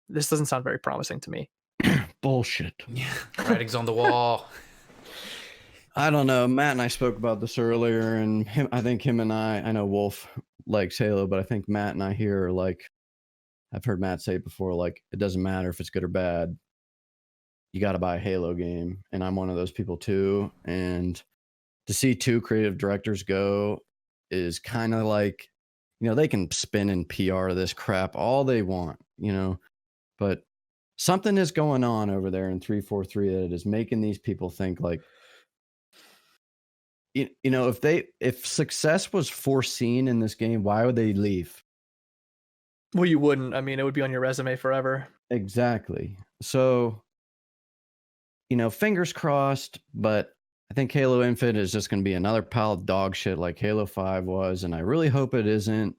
this doesn't sound very promising to me. Bullshit. Yeah, writing's on the wall. I don't know. Matt and I spoke about this earlier, and I think him and I know Wolf likes Halo, but I think Matt and I here are like, I've heard Matt say it before, like, it doesn't matter if it's good or bad. You got to buy a Halo game. And I'm one of those people too. And to see two creative directors go is kind of like, they can spin and PR this crap all they want, but something is going on over there in 343 that is making these people think like, if success was foreseen in this game, why would they leave? Well, you wouldn't. I mean, it would be on your resume forever. Exactly. So, fingers crossed, but I think Halo Infinite is just going to be another pile of dog shit like Halo 5 was, and I really hope it isn't.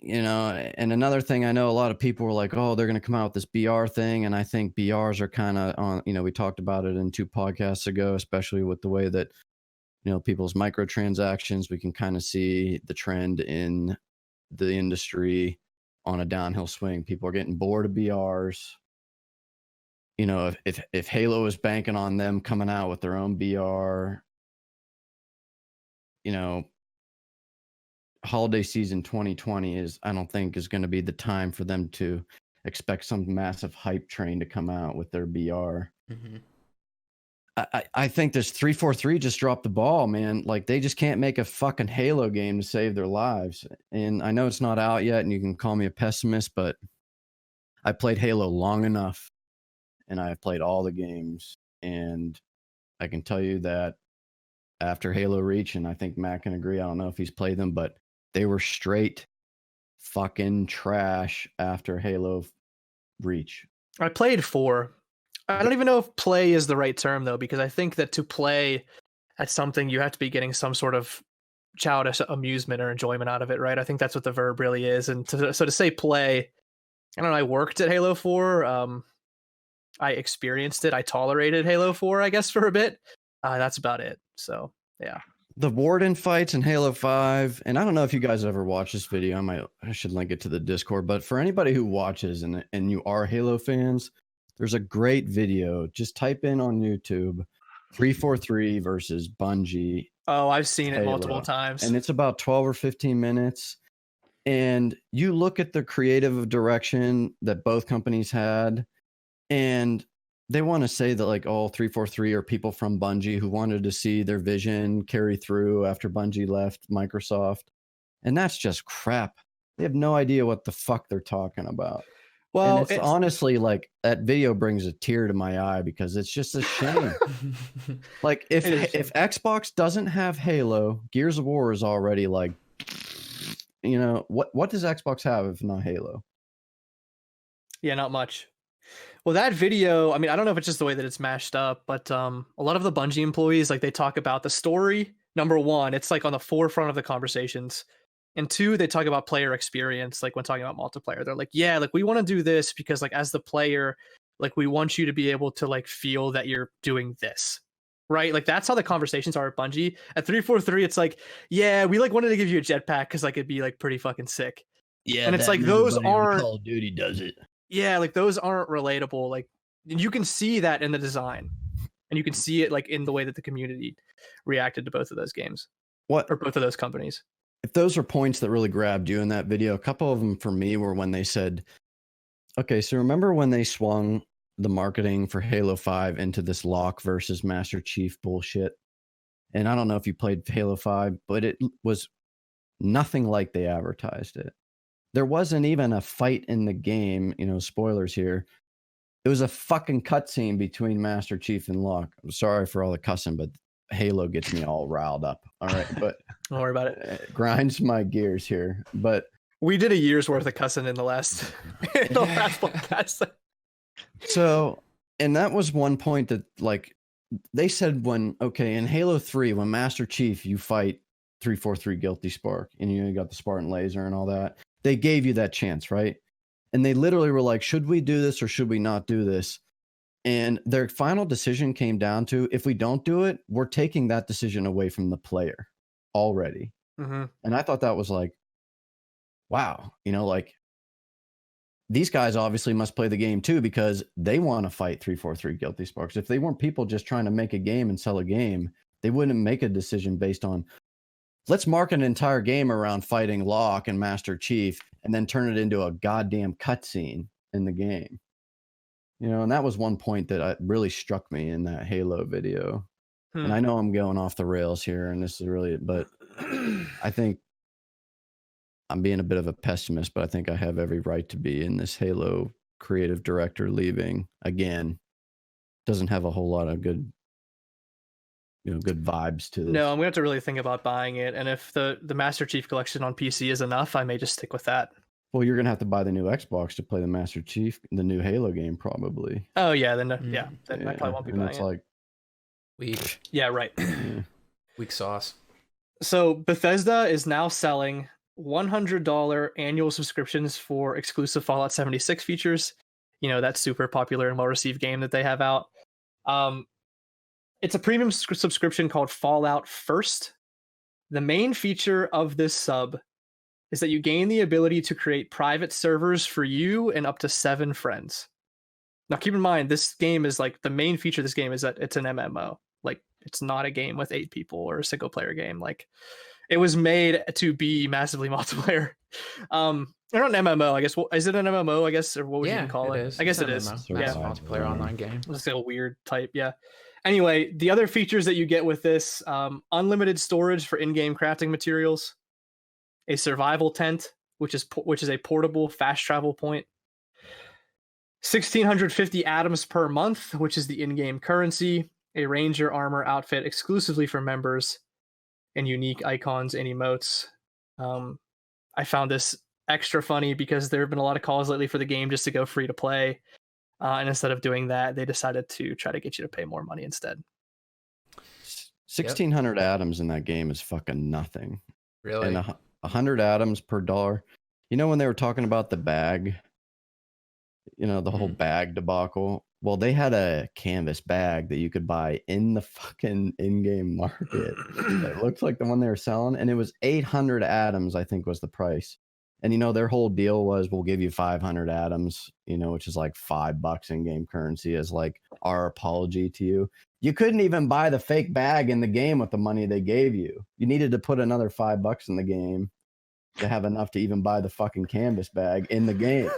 And another thing, I know a lot of people were like, oh, they're going to come out with this BR thing, and I think BRs are kind of on, we talked about it in 2 podcasts ago, especially with the way that, people's microtransactions, we can kind of see the trend in the industry on a downhill swing. People are getting bored of BRs. If Halo is banking on them coming out with their own BR, holiday season 2020 I don't think is going to be the time for them to expect some massive hype train to come out with their BR. Mm-hmm. I think this 343 just dropped the ball, man. Like, they just can't make a fucking Halo game to save their lives. And I know it's not out yet, and you can call me a pessimist, but I played Halo long enough, and I've played all the games, and I can tell you that after Halo Reach, and I think Matt can agree, I don't know if he's played them, but they were straight fucking trash after Halo Reach. I played 4. I don't even know if play is the right term, though, because I think that to play at something, you have to be getting some sort of childish amusement or enjoyment out of it, right? I think that's what the verb really is. And so to say play, I don't know, I worked at Halo 4. I experienced it. I tolerated Halo 4, I guess, for a bit. That's about it. So, yeah. The Warden fights in Halo 5, and I don't know if you guys ever watched this video. I should link it to the Discord, but for anybody who watches and you are Halo fans, there's a great video. Just type in on YouTube 343 versus Bungie. Oh, I've seen it multiple times. And it's about 12 or 15 minutes. And you look at the creative direction that both companies had, and they want to say that, like, all 343 are people from Bungie who wanted to see their vision carry through after Bungie left Microsoft. And that's just crap. They have no idea what the fuck they're talking about. Well, and it's honestly, like, that video brings a tear to my eye because it's just a shame. Like, if Xbox doesn't have Halo, Gears of War is already like, what does Xbox have if not Halo? Yeah, not much. Well, that video, I mean, I don't know if it's just the way that it's mashed up, but a lot of the Bungie employees, like, they talk about the story. Number one, it's like on the forefront of the conversations. And 2, they talk about player experience, like when talking about multiplayer. They're like, yeah, like, we want to do this because, like, as the player, like, we want you to be able to, like, feel that you're doing this, right? Like, that's how the conversations are at Bungie. At 343, it's like, yeah, we, like, wanted to give you a jetpack because, like, it'd be, like, pretty fucking sick. Yeah, and it's like, those aren't Call of Duty does it. Yeah, like, those aren't relatable. Like, you can see that in the design, and you can see it, like, in the way that the community reacted to both of those games. Or both of those companies. If those are points that really grabbed you in that video, a couple of them for me were when they said, okay, so remember when they swung the marketing for Halo 5 into this Locke versus Master Chief bullshit? And I don't know if you played Halo 5, but it was nothing like they advertised it. There wasn't even a fight in the game, spoilers here. It was a fucking cutscene between Master Chief and Locke. I'm sorry for all the cussing, but Halo gets me all riled up. All right, but don't worry about it. It grinds my gears here. But we did a year's worth of cussing in the last podcast. So, and that was one point that, like, they said in Halo 3, when Master Chief, you fight 343 Guilty Spark, and you got the Spartan laser and all that. They gave you that chance, right? And they literally were like, should we do this or should we not do this? And their final decision came down to, if we don't do it, we're taking that decision away from the player already. Mm-hmm. And I thought that was like, wow, like, these guys obviously must play the game too, because they want to fight 343 Guilty Sparks. If they weren't people just trying to make a game and sell a game, they wouldn't make a decision based on, let's market an entire game around fighting Locke and Master Chief and then turn it into a goddamn cutscene in the game. And that was one point that really struck me in that Halo video. And I know I'm going off the rails here, and this is really, but I think I'm being a bit of a pessimist, but I think I have every right to be in this Halo creative director leaving again. Doesn't have a whole lot of good vibes to this. No, I'm gonna have to really think about buying it. And if the Master Chief collection on PC is enough, I may just stick with that. Well, you're gonna have to buy the new Xbox to play the Master Chief, the new Halo game, probably. Oh yeah, then then I probably won't be and buying it's it. like Weak. Yeah, right. Weak sauce. So Bethesda is now selling $100 annual subscriptions for exclusive Fallout 76 features. You know, that super popular and well-received game that they have out. It's a premium subscription called Fallout First. The main feature of this sub is that you gain the ability to create private servers for you and up to 7 friends. Now, keep in mind, this game is like the main feature of this game is that it's an MMO. Like, it's not a game with 8 people or a single player game. Like, it was made to be massively multiplayer. Or not an MMO, I guess. Is it an MMO, I guess? Or what would you even call it? I guess it is. Yeah, multiplayer online game. It's like a weird type, yeah. Anyway, the other features that you get with this, unlimited storage for in-game crafting materials, a survival tent, which is a portable fast travel point, 1,650 atoms per month, which is the in-game currency, a ranger armor outfit exclusively for members, and unique icons and emotes. I found this extra funny because there have been a lot of calls lately for the game just to go free to play. And instead of doing that, they decided to try to get you to pay more money instead. 1,600 atoms in that game is fucking nothing. Really? And 100 atoms per dollar. You know when they were talking about the bag? You know, the whole bag debacle? Well, they had a canvas bag that you could buy in the fucking in-game market. It looks like the one they were selling, and it was 800 atoms, I think was the price. And, you know, their whole deal was we'll give you 500 atoms, you know, which is like $5 in-game currency as like our apology to you. You couldn't even buy the fake bag in the game with the money they gave you. You needed to put another $5 in the game to have enough to even buy the fucking canvas bag in the game.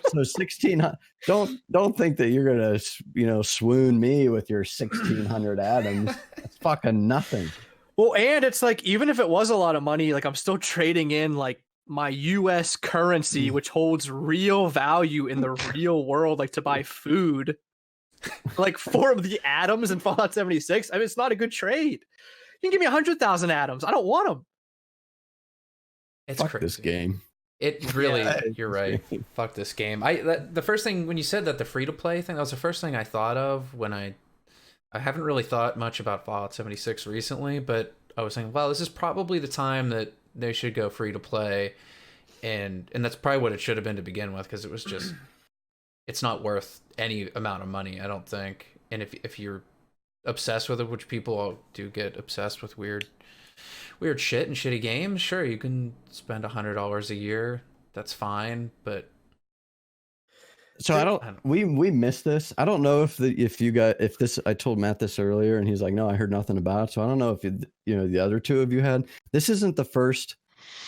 So 1,600. Don't think that you're gonna, you know, swoon me with your 1,600 atoms. It's fucking nothing. Well, and it's like even if it was a lot of money, like I'm still trading in like my US currency, which holds real value in the real world, like to buy food, like for the atoms in Fallout 76. I mean, it's not a good trade. You can give me 100,000 atoms. I don't want them. It's Fuck crazy. this game. It really, you're right. Fuck this game. The first thing when you said that the free to play thing, that was the first thing I thought of when I haven't really thought much about Fallout 76 recently, but I was saying, well, this is probably the time that they should go free to play, and that's probably what it should have been to begin with, because it was just, it's not worth any amount of money, I don't think. And if you're obsessed with it, which people do get obsessed with weird shit and shitty games, sure, you can spend $100 a year, that's fine, but so we missed this. I don't know if this, I told Matt this earlier and he's like, no, I heard nothing about it. So I don't know if you know the other two of you had. This isn't the first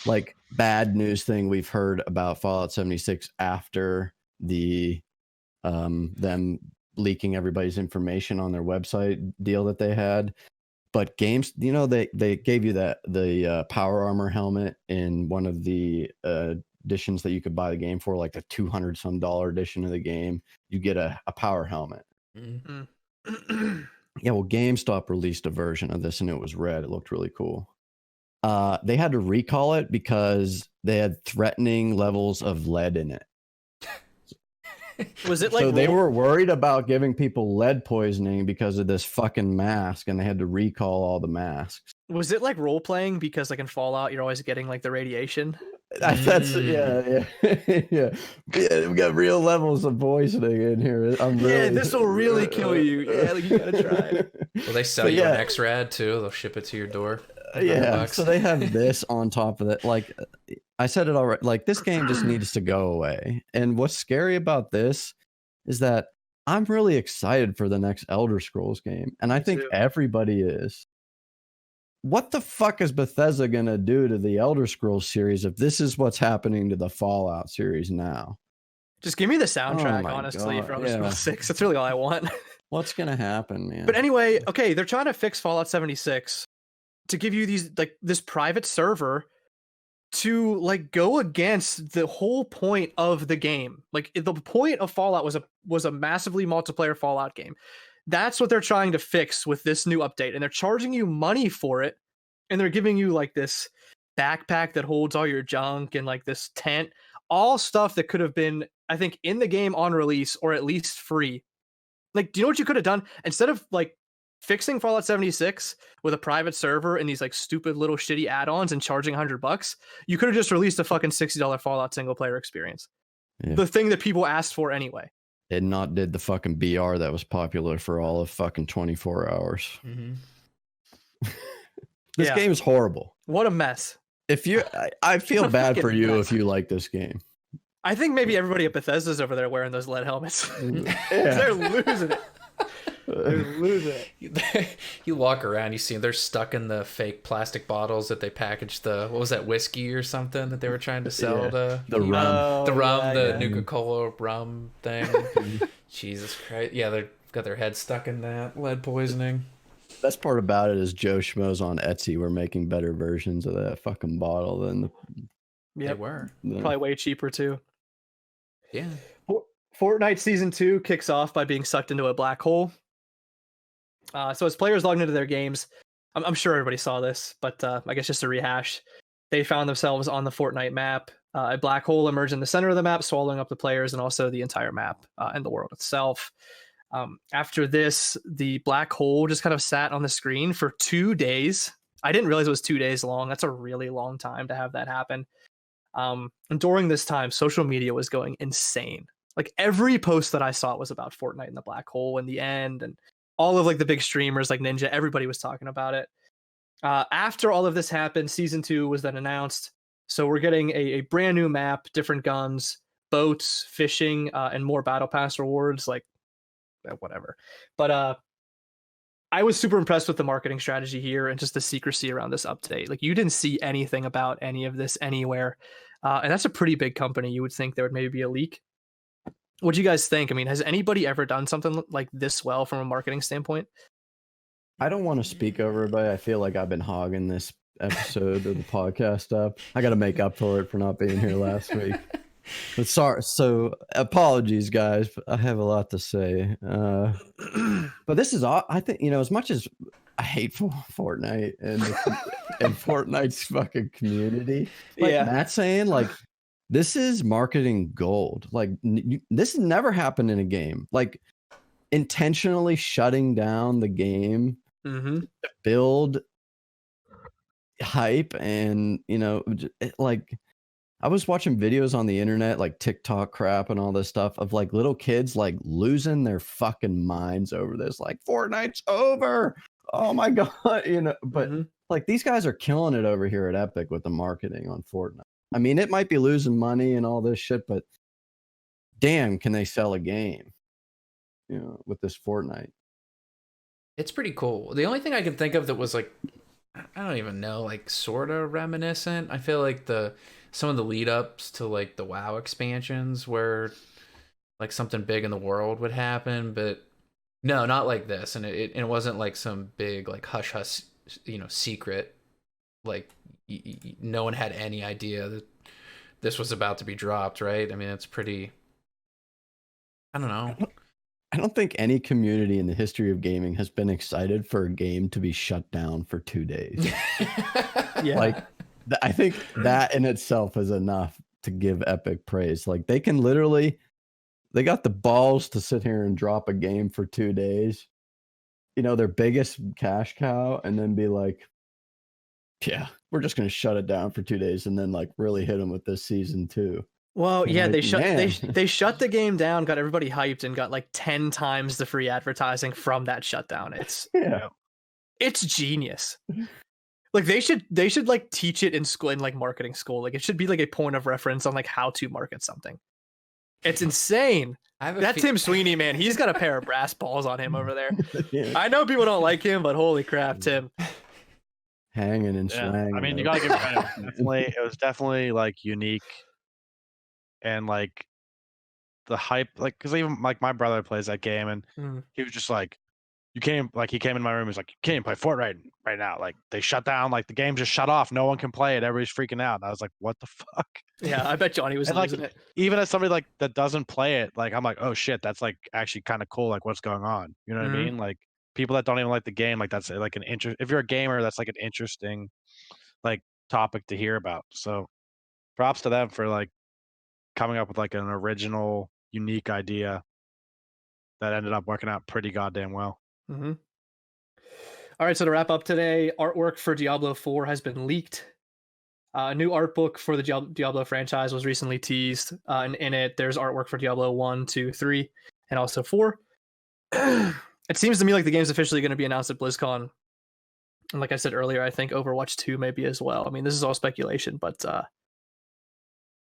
like bad news thing we've heard about Fallout 76 after the them leaking everybody's information on their website deal that they had. But games, you know, they gave you the power armor helmet in one of the editions that you could buy the game for, like the $200 some edition of the game. You get a power helmet. Mm-hmm. Yeah, well, GameStop released a version of this and it was red. It looked really cool. They had to recall it because they had threatening levels of lead in it. Was it like so they were worried about giving people lead poisoning because of this fucking mask, and they had to recall all the masks. Was it like role playing? Because like in Fallout, you're always getting like the radiation. That's yeah. We got real levels of poisoning in here. This will really kill you. Yeah, like you gotta try. Well, they sell you an X-Rad too. They'll ship it to your door. Yeah, so they have this on top of it. Like I said it already, like this game just needs to go away. And what's scary about this is that I'm really excited for the next Elder Scrolls game. And I think everybody is. What the fuck is Bethesda going to do to the Elder Scrolls series if this is what's happening to the Fallout series now? Just give me the soundtrack, honestly, for Elder Scrolls 6. That's really all I want. What's going to happen, man? But anyway, okay, they're trying to fix Fallout 76 to give you these like this private server to like go against the whole point of the game. Like the point of Fallout was a massively multiplayer Fallout game. That's what they're trying to fix with this new update, and they're charging you money for it, and they're giving you like this backpack that holds all your junk and like this tent, all stuff that could have been, I think, in the game on release or at least free. Like, do you know what you could have done instead of like fixing Fallout 76 with a private server and these like stupid little shitty add-ons and charging $100? You could have just released a fucking $60 Fallout single player experience. Yeah. The thing that people asked for anyway. It not did the fucking BR that was popular for all of fucking 24 hours. Mm-hmm. This Yeah. game is horrible. What a mess. If you, I feel What a bad for fucking you mess. if you like this game. I think maybe everybody at Bethesda's over there wearing those lead helmets. Yeah. They're losing it. They're losing it. You walk around, you see them, they're stuck in the fake plastic bottles that they packaged what was that, whiskey or something that they were trying to sell Yeah. to The rum. the rum, yeah, the yeah. Nuka-Cola rum thing. Jesus Christ. Yeah, they've got their heads stuck in that lead poisoning. Best part about it is Joe Schmoes on Etsy were making better versions of that fucking bottle than They Yep. were. Probably way cheaper too. Yeah. Fortnite Season 2 kicks off by being sucked into a black hole. So as players logged into their games, I'm sure everybody saw this, but I guess just to rehash, they found themselves on the Fortnite map. A black hole emerged in the center of the map, swallowing up the players and also the entire map and the world itself. After this, the black hole just kind of sat on the screen for 2 days. I didn't realize it was 2 days long. That's a really long time to have that happen. And during this time, social media was going insane. Like every post that I saw was about Fortnite and the black hole in the end, and all of like the big streamers like Ninja, everybody was talking about it. After all of this happened, Season 2 was then announced. So we're getting a brand new map, different guns, boats, fishing, and more battle pass rewards, like whatever. But I was super impressed with the marketing strategy here and just the secrecy around this update. Like you didn't see anything about any of this anywhere. And that's a pretty big company. You would think there would maybe be a leak. What do you guys think? I mean, has anybody ever done something like this well from a marketing standpoint? I don't want to speak over everybody. I feel like I've been hogging this episode of the podcast up. I got to make up for it for not being here last week. But sorry, so apologies, guys. But I have a lot to say. But this is, I think, as much as I hate Fortnite and Fortnite's fucking community, like Matt's saying, like this is marketing gold. Like this has never happened in a game. Like intentionally shutting down the game to build hype and like I was watching videos on the internet like TikTok crap and all this stuff of like little kids like losing their fucking minds over this, like Fortnite's over, oh my god, but like these guys are killing it over here at Epic with the marketing on Fortnite. I mean, it might be losing money and all this shit, but damn, can they sell a game with this Fortnite? It's pretty cool. The only thing I can think of that was like, I don't even know, like sort of reminiscent. I feel like some of the lead ups to like the WoW expansions where like something big in the world would happen, but no, not like this. And it wasn't like some big like hush hush, secret. Like no one had any idea that this was about to be dropped, right? I mean, it's pretty. I don't know. I don't think any community in the history of gaming has been excited for a game to be shut down for 2 days. Yeah. Like, I think that in itself is enough to give Epic praise. Like, they can literally, they got the balls to sit here and drop a game for 2 days, their biggest cash cow, and then be like, yeah, we're just going to shut it down for 2 days and then like really hit them with this season 2. Well, yeah, they Like, they shut the game down, got everybody hyped, and got like 10 times the free advertising from that shutdown. It's genius. Like they should like teach it in school, in like marketing school. Like it should be like a point of reference on like how to market something. It's insane. Tim Sweeney, man, he's got a pair of brass balls on him over there. Yeah. I know people don't like him, but holy crap, Tim. Hanging and swanging. I mean, you gotta give credit. It was definitely like unique, and like the hype, like because even like my brother plays that game, and he was just like, he came in my room, he was like, you can't even play Fortnite right now. Like they shut down, like the game just shut off. No one can play it. Everybody's freaking out. And I was like, what the fuck? Yeah, I bet Johnny was losing it. Even as somebody like that doesn't play it, like I'm like, oh shit, that's like actually kind of cool. Like what's going on? You know what I mean? Like people that don't even like the game, like that's like an interest. If you're a gamer, that's like an interesting like topic to hear about. So props to them for like coming up with like an original, unique idea that ended up working out pretty goddamn well. Mm-hmm. All right, so to wrap up today, artwork for Diablo 4 has been leaked. A new art book for the Diablo franchise was recently teased, and in it, there's artwork for Diablo 1, 2, 3, and also 4. It seems to me like the game's officially going to be announced at BlizzCon. And like I said earlier, I think Overwatch 2 may be as well. I mean, this is all speculation, but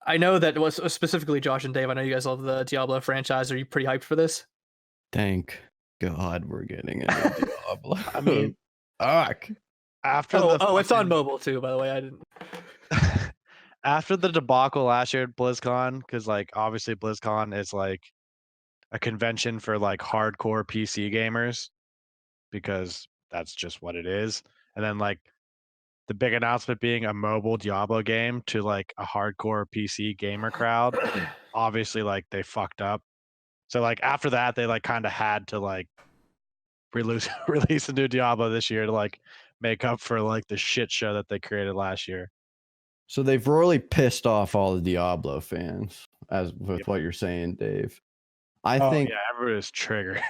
I know that was specifically Josh and Dave. I know you guys love the Diablo franchise. Are you pretty hyped for this? Thank God we're getting a new Diablo. I mean, fuck. After it's on mobile too, by the way. I didn't. After the debacle last year at BlizzCon, because like obviously BlizzCon is like a convention for like hardcore PC gamers, because that's just what it is. And then like the big announcement being a mobile Diablo game to like a hardcore PC gamer crowd, obviously like they fucked up. So like after that, they like kind of had to like release a new Diablo this year to like make up for like the shit show that they created last year. So they've really pissed off all the Diablo fans, as with what you're saying, Dave. I think yeah, everybody's triggered.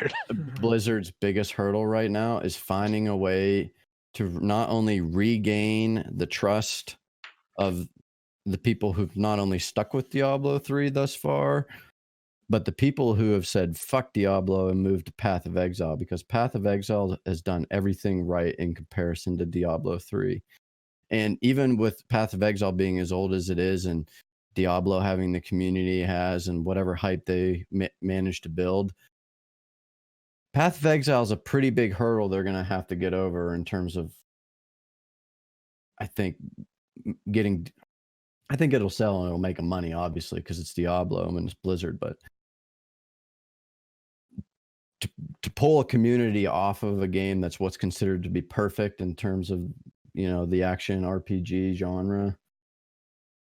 Blizzard's biggest hurdle right now is finding a way to not only regain the trust of the people who've not only stuck with Diablo 3 thus far, but the people who have said fuck Diablo and moved to Path of Exile, because Path of Exile has done everything right in comparison to Diablo 3. And even with Path of Exile being as old as it is, and Diablo having the community it has and whatever hype they managed to build, Path of Exile is a pretty big hurdle they're going to have to get over in terms of, I think it'll sell and it'll make them money, obviously, because it's Diablo and it's Blizzard. But to pull a community off of a game that's what's considered to be perfect in terms of, you know, the action RPG genre,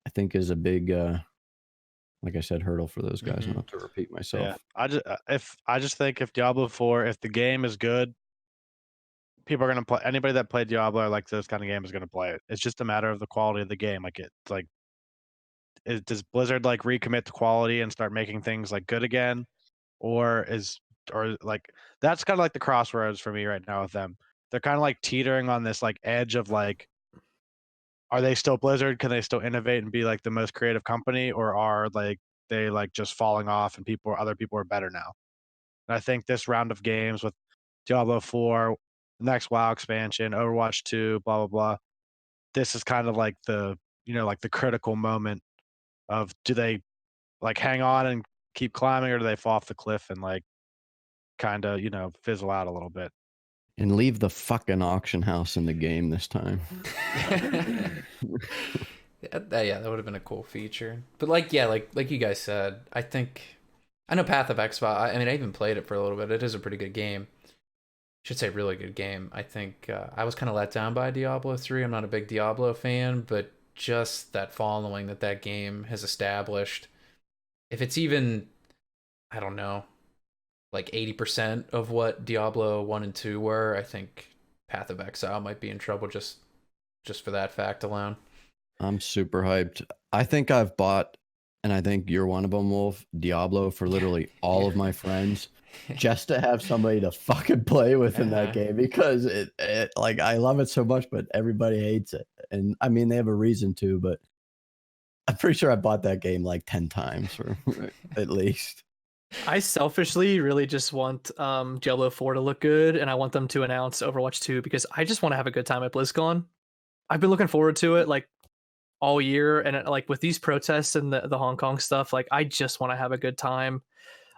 I think is a big, like I said, hurdle for those guys. Not to repeat myself. Yeah, I just think if Diablo 4, if the game is good, people are gonna play. Anybody that played Diablo or like this kind of game is gonna play it. It's just a matter of the quality of the game. Like does Blizzard like recommit to quality and start making things like good again, or like that's kind of like the crossroads for me right now with them. They're kind of like teetering on this like edge of like, are they still Blizzard? Can they still innovate and be like the most creative company, or are like they like just falling off and other people are better now? And I think this round of games with Diablo 4, the next WoW expansion, Overwatch 2, blah blah blah. This is kind of like the like the critical moment of, do they like hang on and keep climbing, or do they fall off the cliff and like kind of fizzle out a little bit? And leave the fucking auction house in the game this time. Yeah, that would have been a cool feature. But like you guys said, I know Path of Exile. I mean, I even played it for a little bit. It is a pretty good game. Should say really good game. I think I was kind of let down by Diablo 3. I'm not a big Diablo fan, but just that following that game has established, if it's even, I don't know, like 80% of what Diablo 1 and 2 were, I think Path of Exile might be in trouble just for that fact alone. I'm super hyped. I think I've bought, and I think you're one of them, Wolf, Diablo for literally all of my friends, just to have somebody to fucking play with in that game, because it like, I love it so much, but everybody hates it. And I mean, they have a reason to, but I'm pretty sure I bought that game like 10 times or at least. I selfishly really just want Diablo 4 to look good, and I want them to announce Overwatch 2 because I just want to have a good time at BlizzCon. I've been looking forward to it like all year, and like with these protests and the Hong Kong stuff, like I just want to have a good time.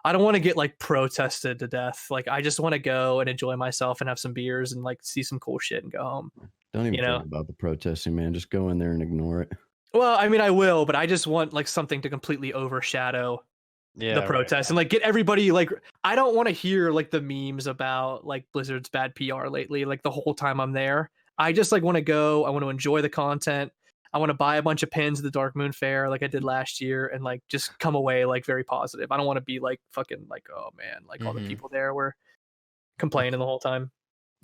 I don't want to get like protested to death. Like I just want to go and enjoy myself and have some beers and like see some cool shit and go home. Don't even think about the protesting, man. Just go in there and ignore it. Well, I mean, I will, but I just want like something to completely overshadow the protests and like get everybody like, I don't want to hear like the memes about like Blizzard's bad PR lately, like the whole time I'm there. I just like want to go. I want to enjoy the content. I want to buy a bunch of pins at the Dark Moon Fair like I did last year and like just come away like very positive. I don't want to be like fucking like, oh man, like all the people there were complaining the whole time.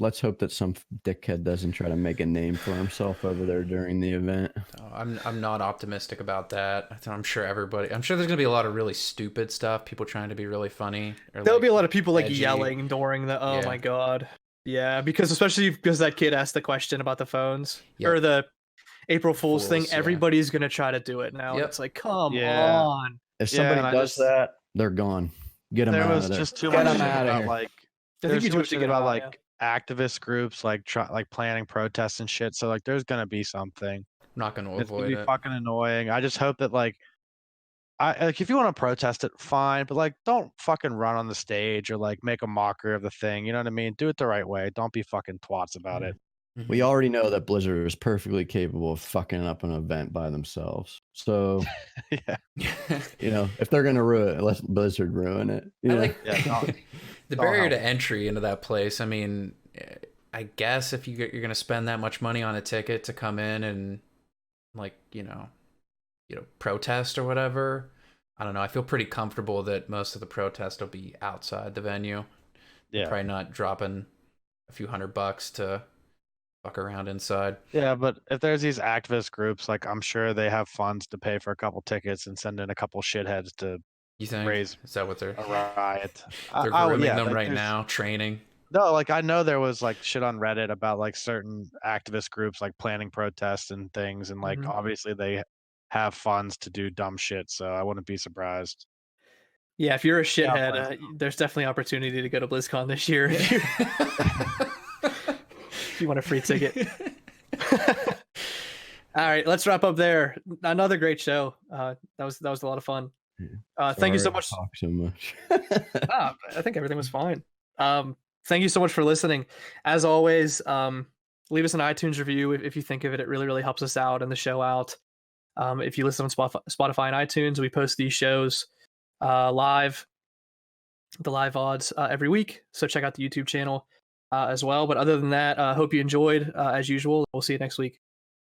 let's hope that some dickhead doesn't try to make a name for himself over there during the event. I'm not optimistic about that. I'm sure there's gonna be a lot of really stupid stuff. People trying to be really funny. There'll be a lot of people like yelling during the. Oh Yeah. my god. Yeah, because especially because that kid asked the question about the phones Yep. or the April Fool's thing. Yeah. Everybody's gonna try to do it now. Yep. It's like, come Yeah. on. If somebody and I does just- that, they're gone. Get them There out was of there. just too Get much 'em shit outta about here. like I there's think you too do much have to shit get 'em about out, like activist groups like planning protests and shit. So like there's gonna be something. I'm not gonna It's gonna avoid be it. fucking annoying. I just hope that like if you want to protest it, fine, but like don't fucking run on the stage or like make a mockery of the thing. You know what I mean? Do it the right way. Don't be fucking twats about it. We already know that Blizzard is perfectly capable of fucking up an event by themselves. So, Yeah. if they're gonna ruin it, let Blizzard ruin it. I like Yeah, the don't barrier help. to entry into that place. I mean, I guess if you're gonna spend that much money on a ticket to come in and like protest or whatever, I don't know. I feel pretty comfortable that most of the protest will be outside the venue. Yeah. Probably not dropping a few $100 to fuck around inside. Yeah, but if there's these activist groups, like I'm sure they have funds to pay for a couple tickets and send in a couple shitheads to You think? raise Is that what they're a riot. they're I would- grooming yeah, them like, right there's- now, training? No, like I know there was like shit on Reddit about like certain activist groups like planning protests and things, and like Mhm. obviously they have funds to do dumb shit, so I wouldn't be surprised. Yeah, if you're a Yeah, shithead, there's definitely opportunity to go to BlizzCon this year if you want a free ticket. All right, let's wrap up there. Another great show. That was a lot of fun. Thank you so Sorry I much. talk so much. I think everything was fine. Thank you so much for listening. As always, leave us an iTunes review if you think of it. It really, really helps us out and the show out. If you listen on Spotify and iTunes, we post these shows live, the live odds every week. So check out the YouTube channel as well. But other than that, hope you enjoyed as usual. We'll see you next week.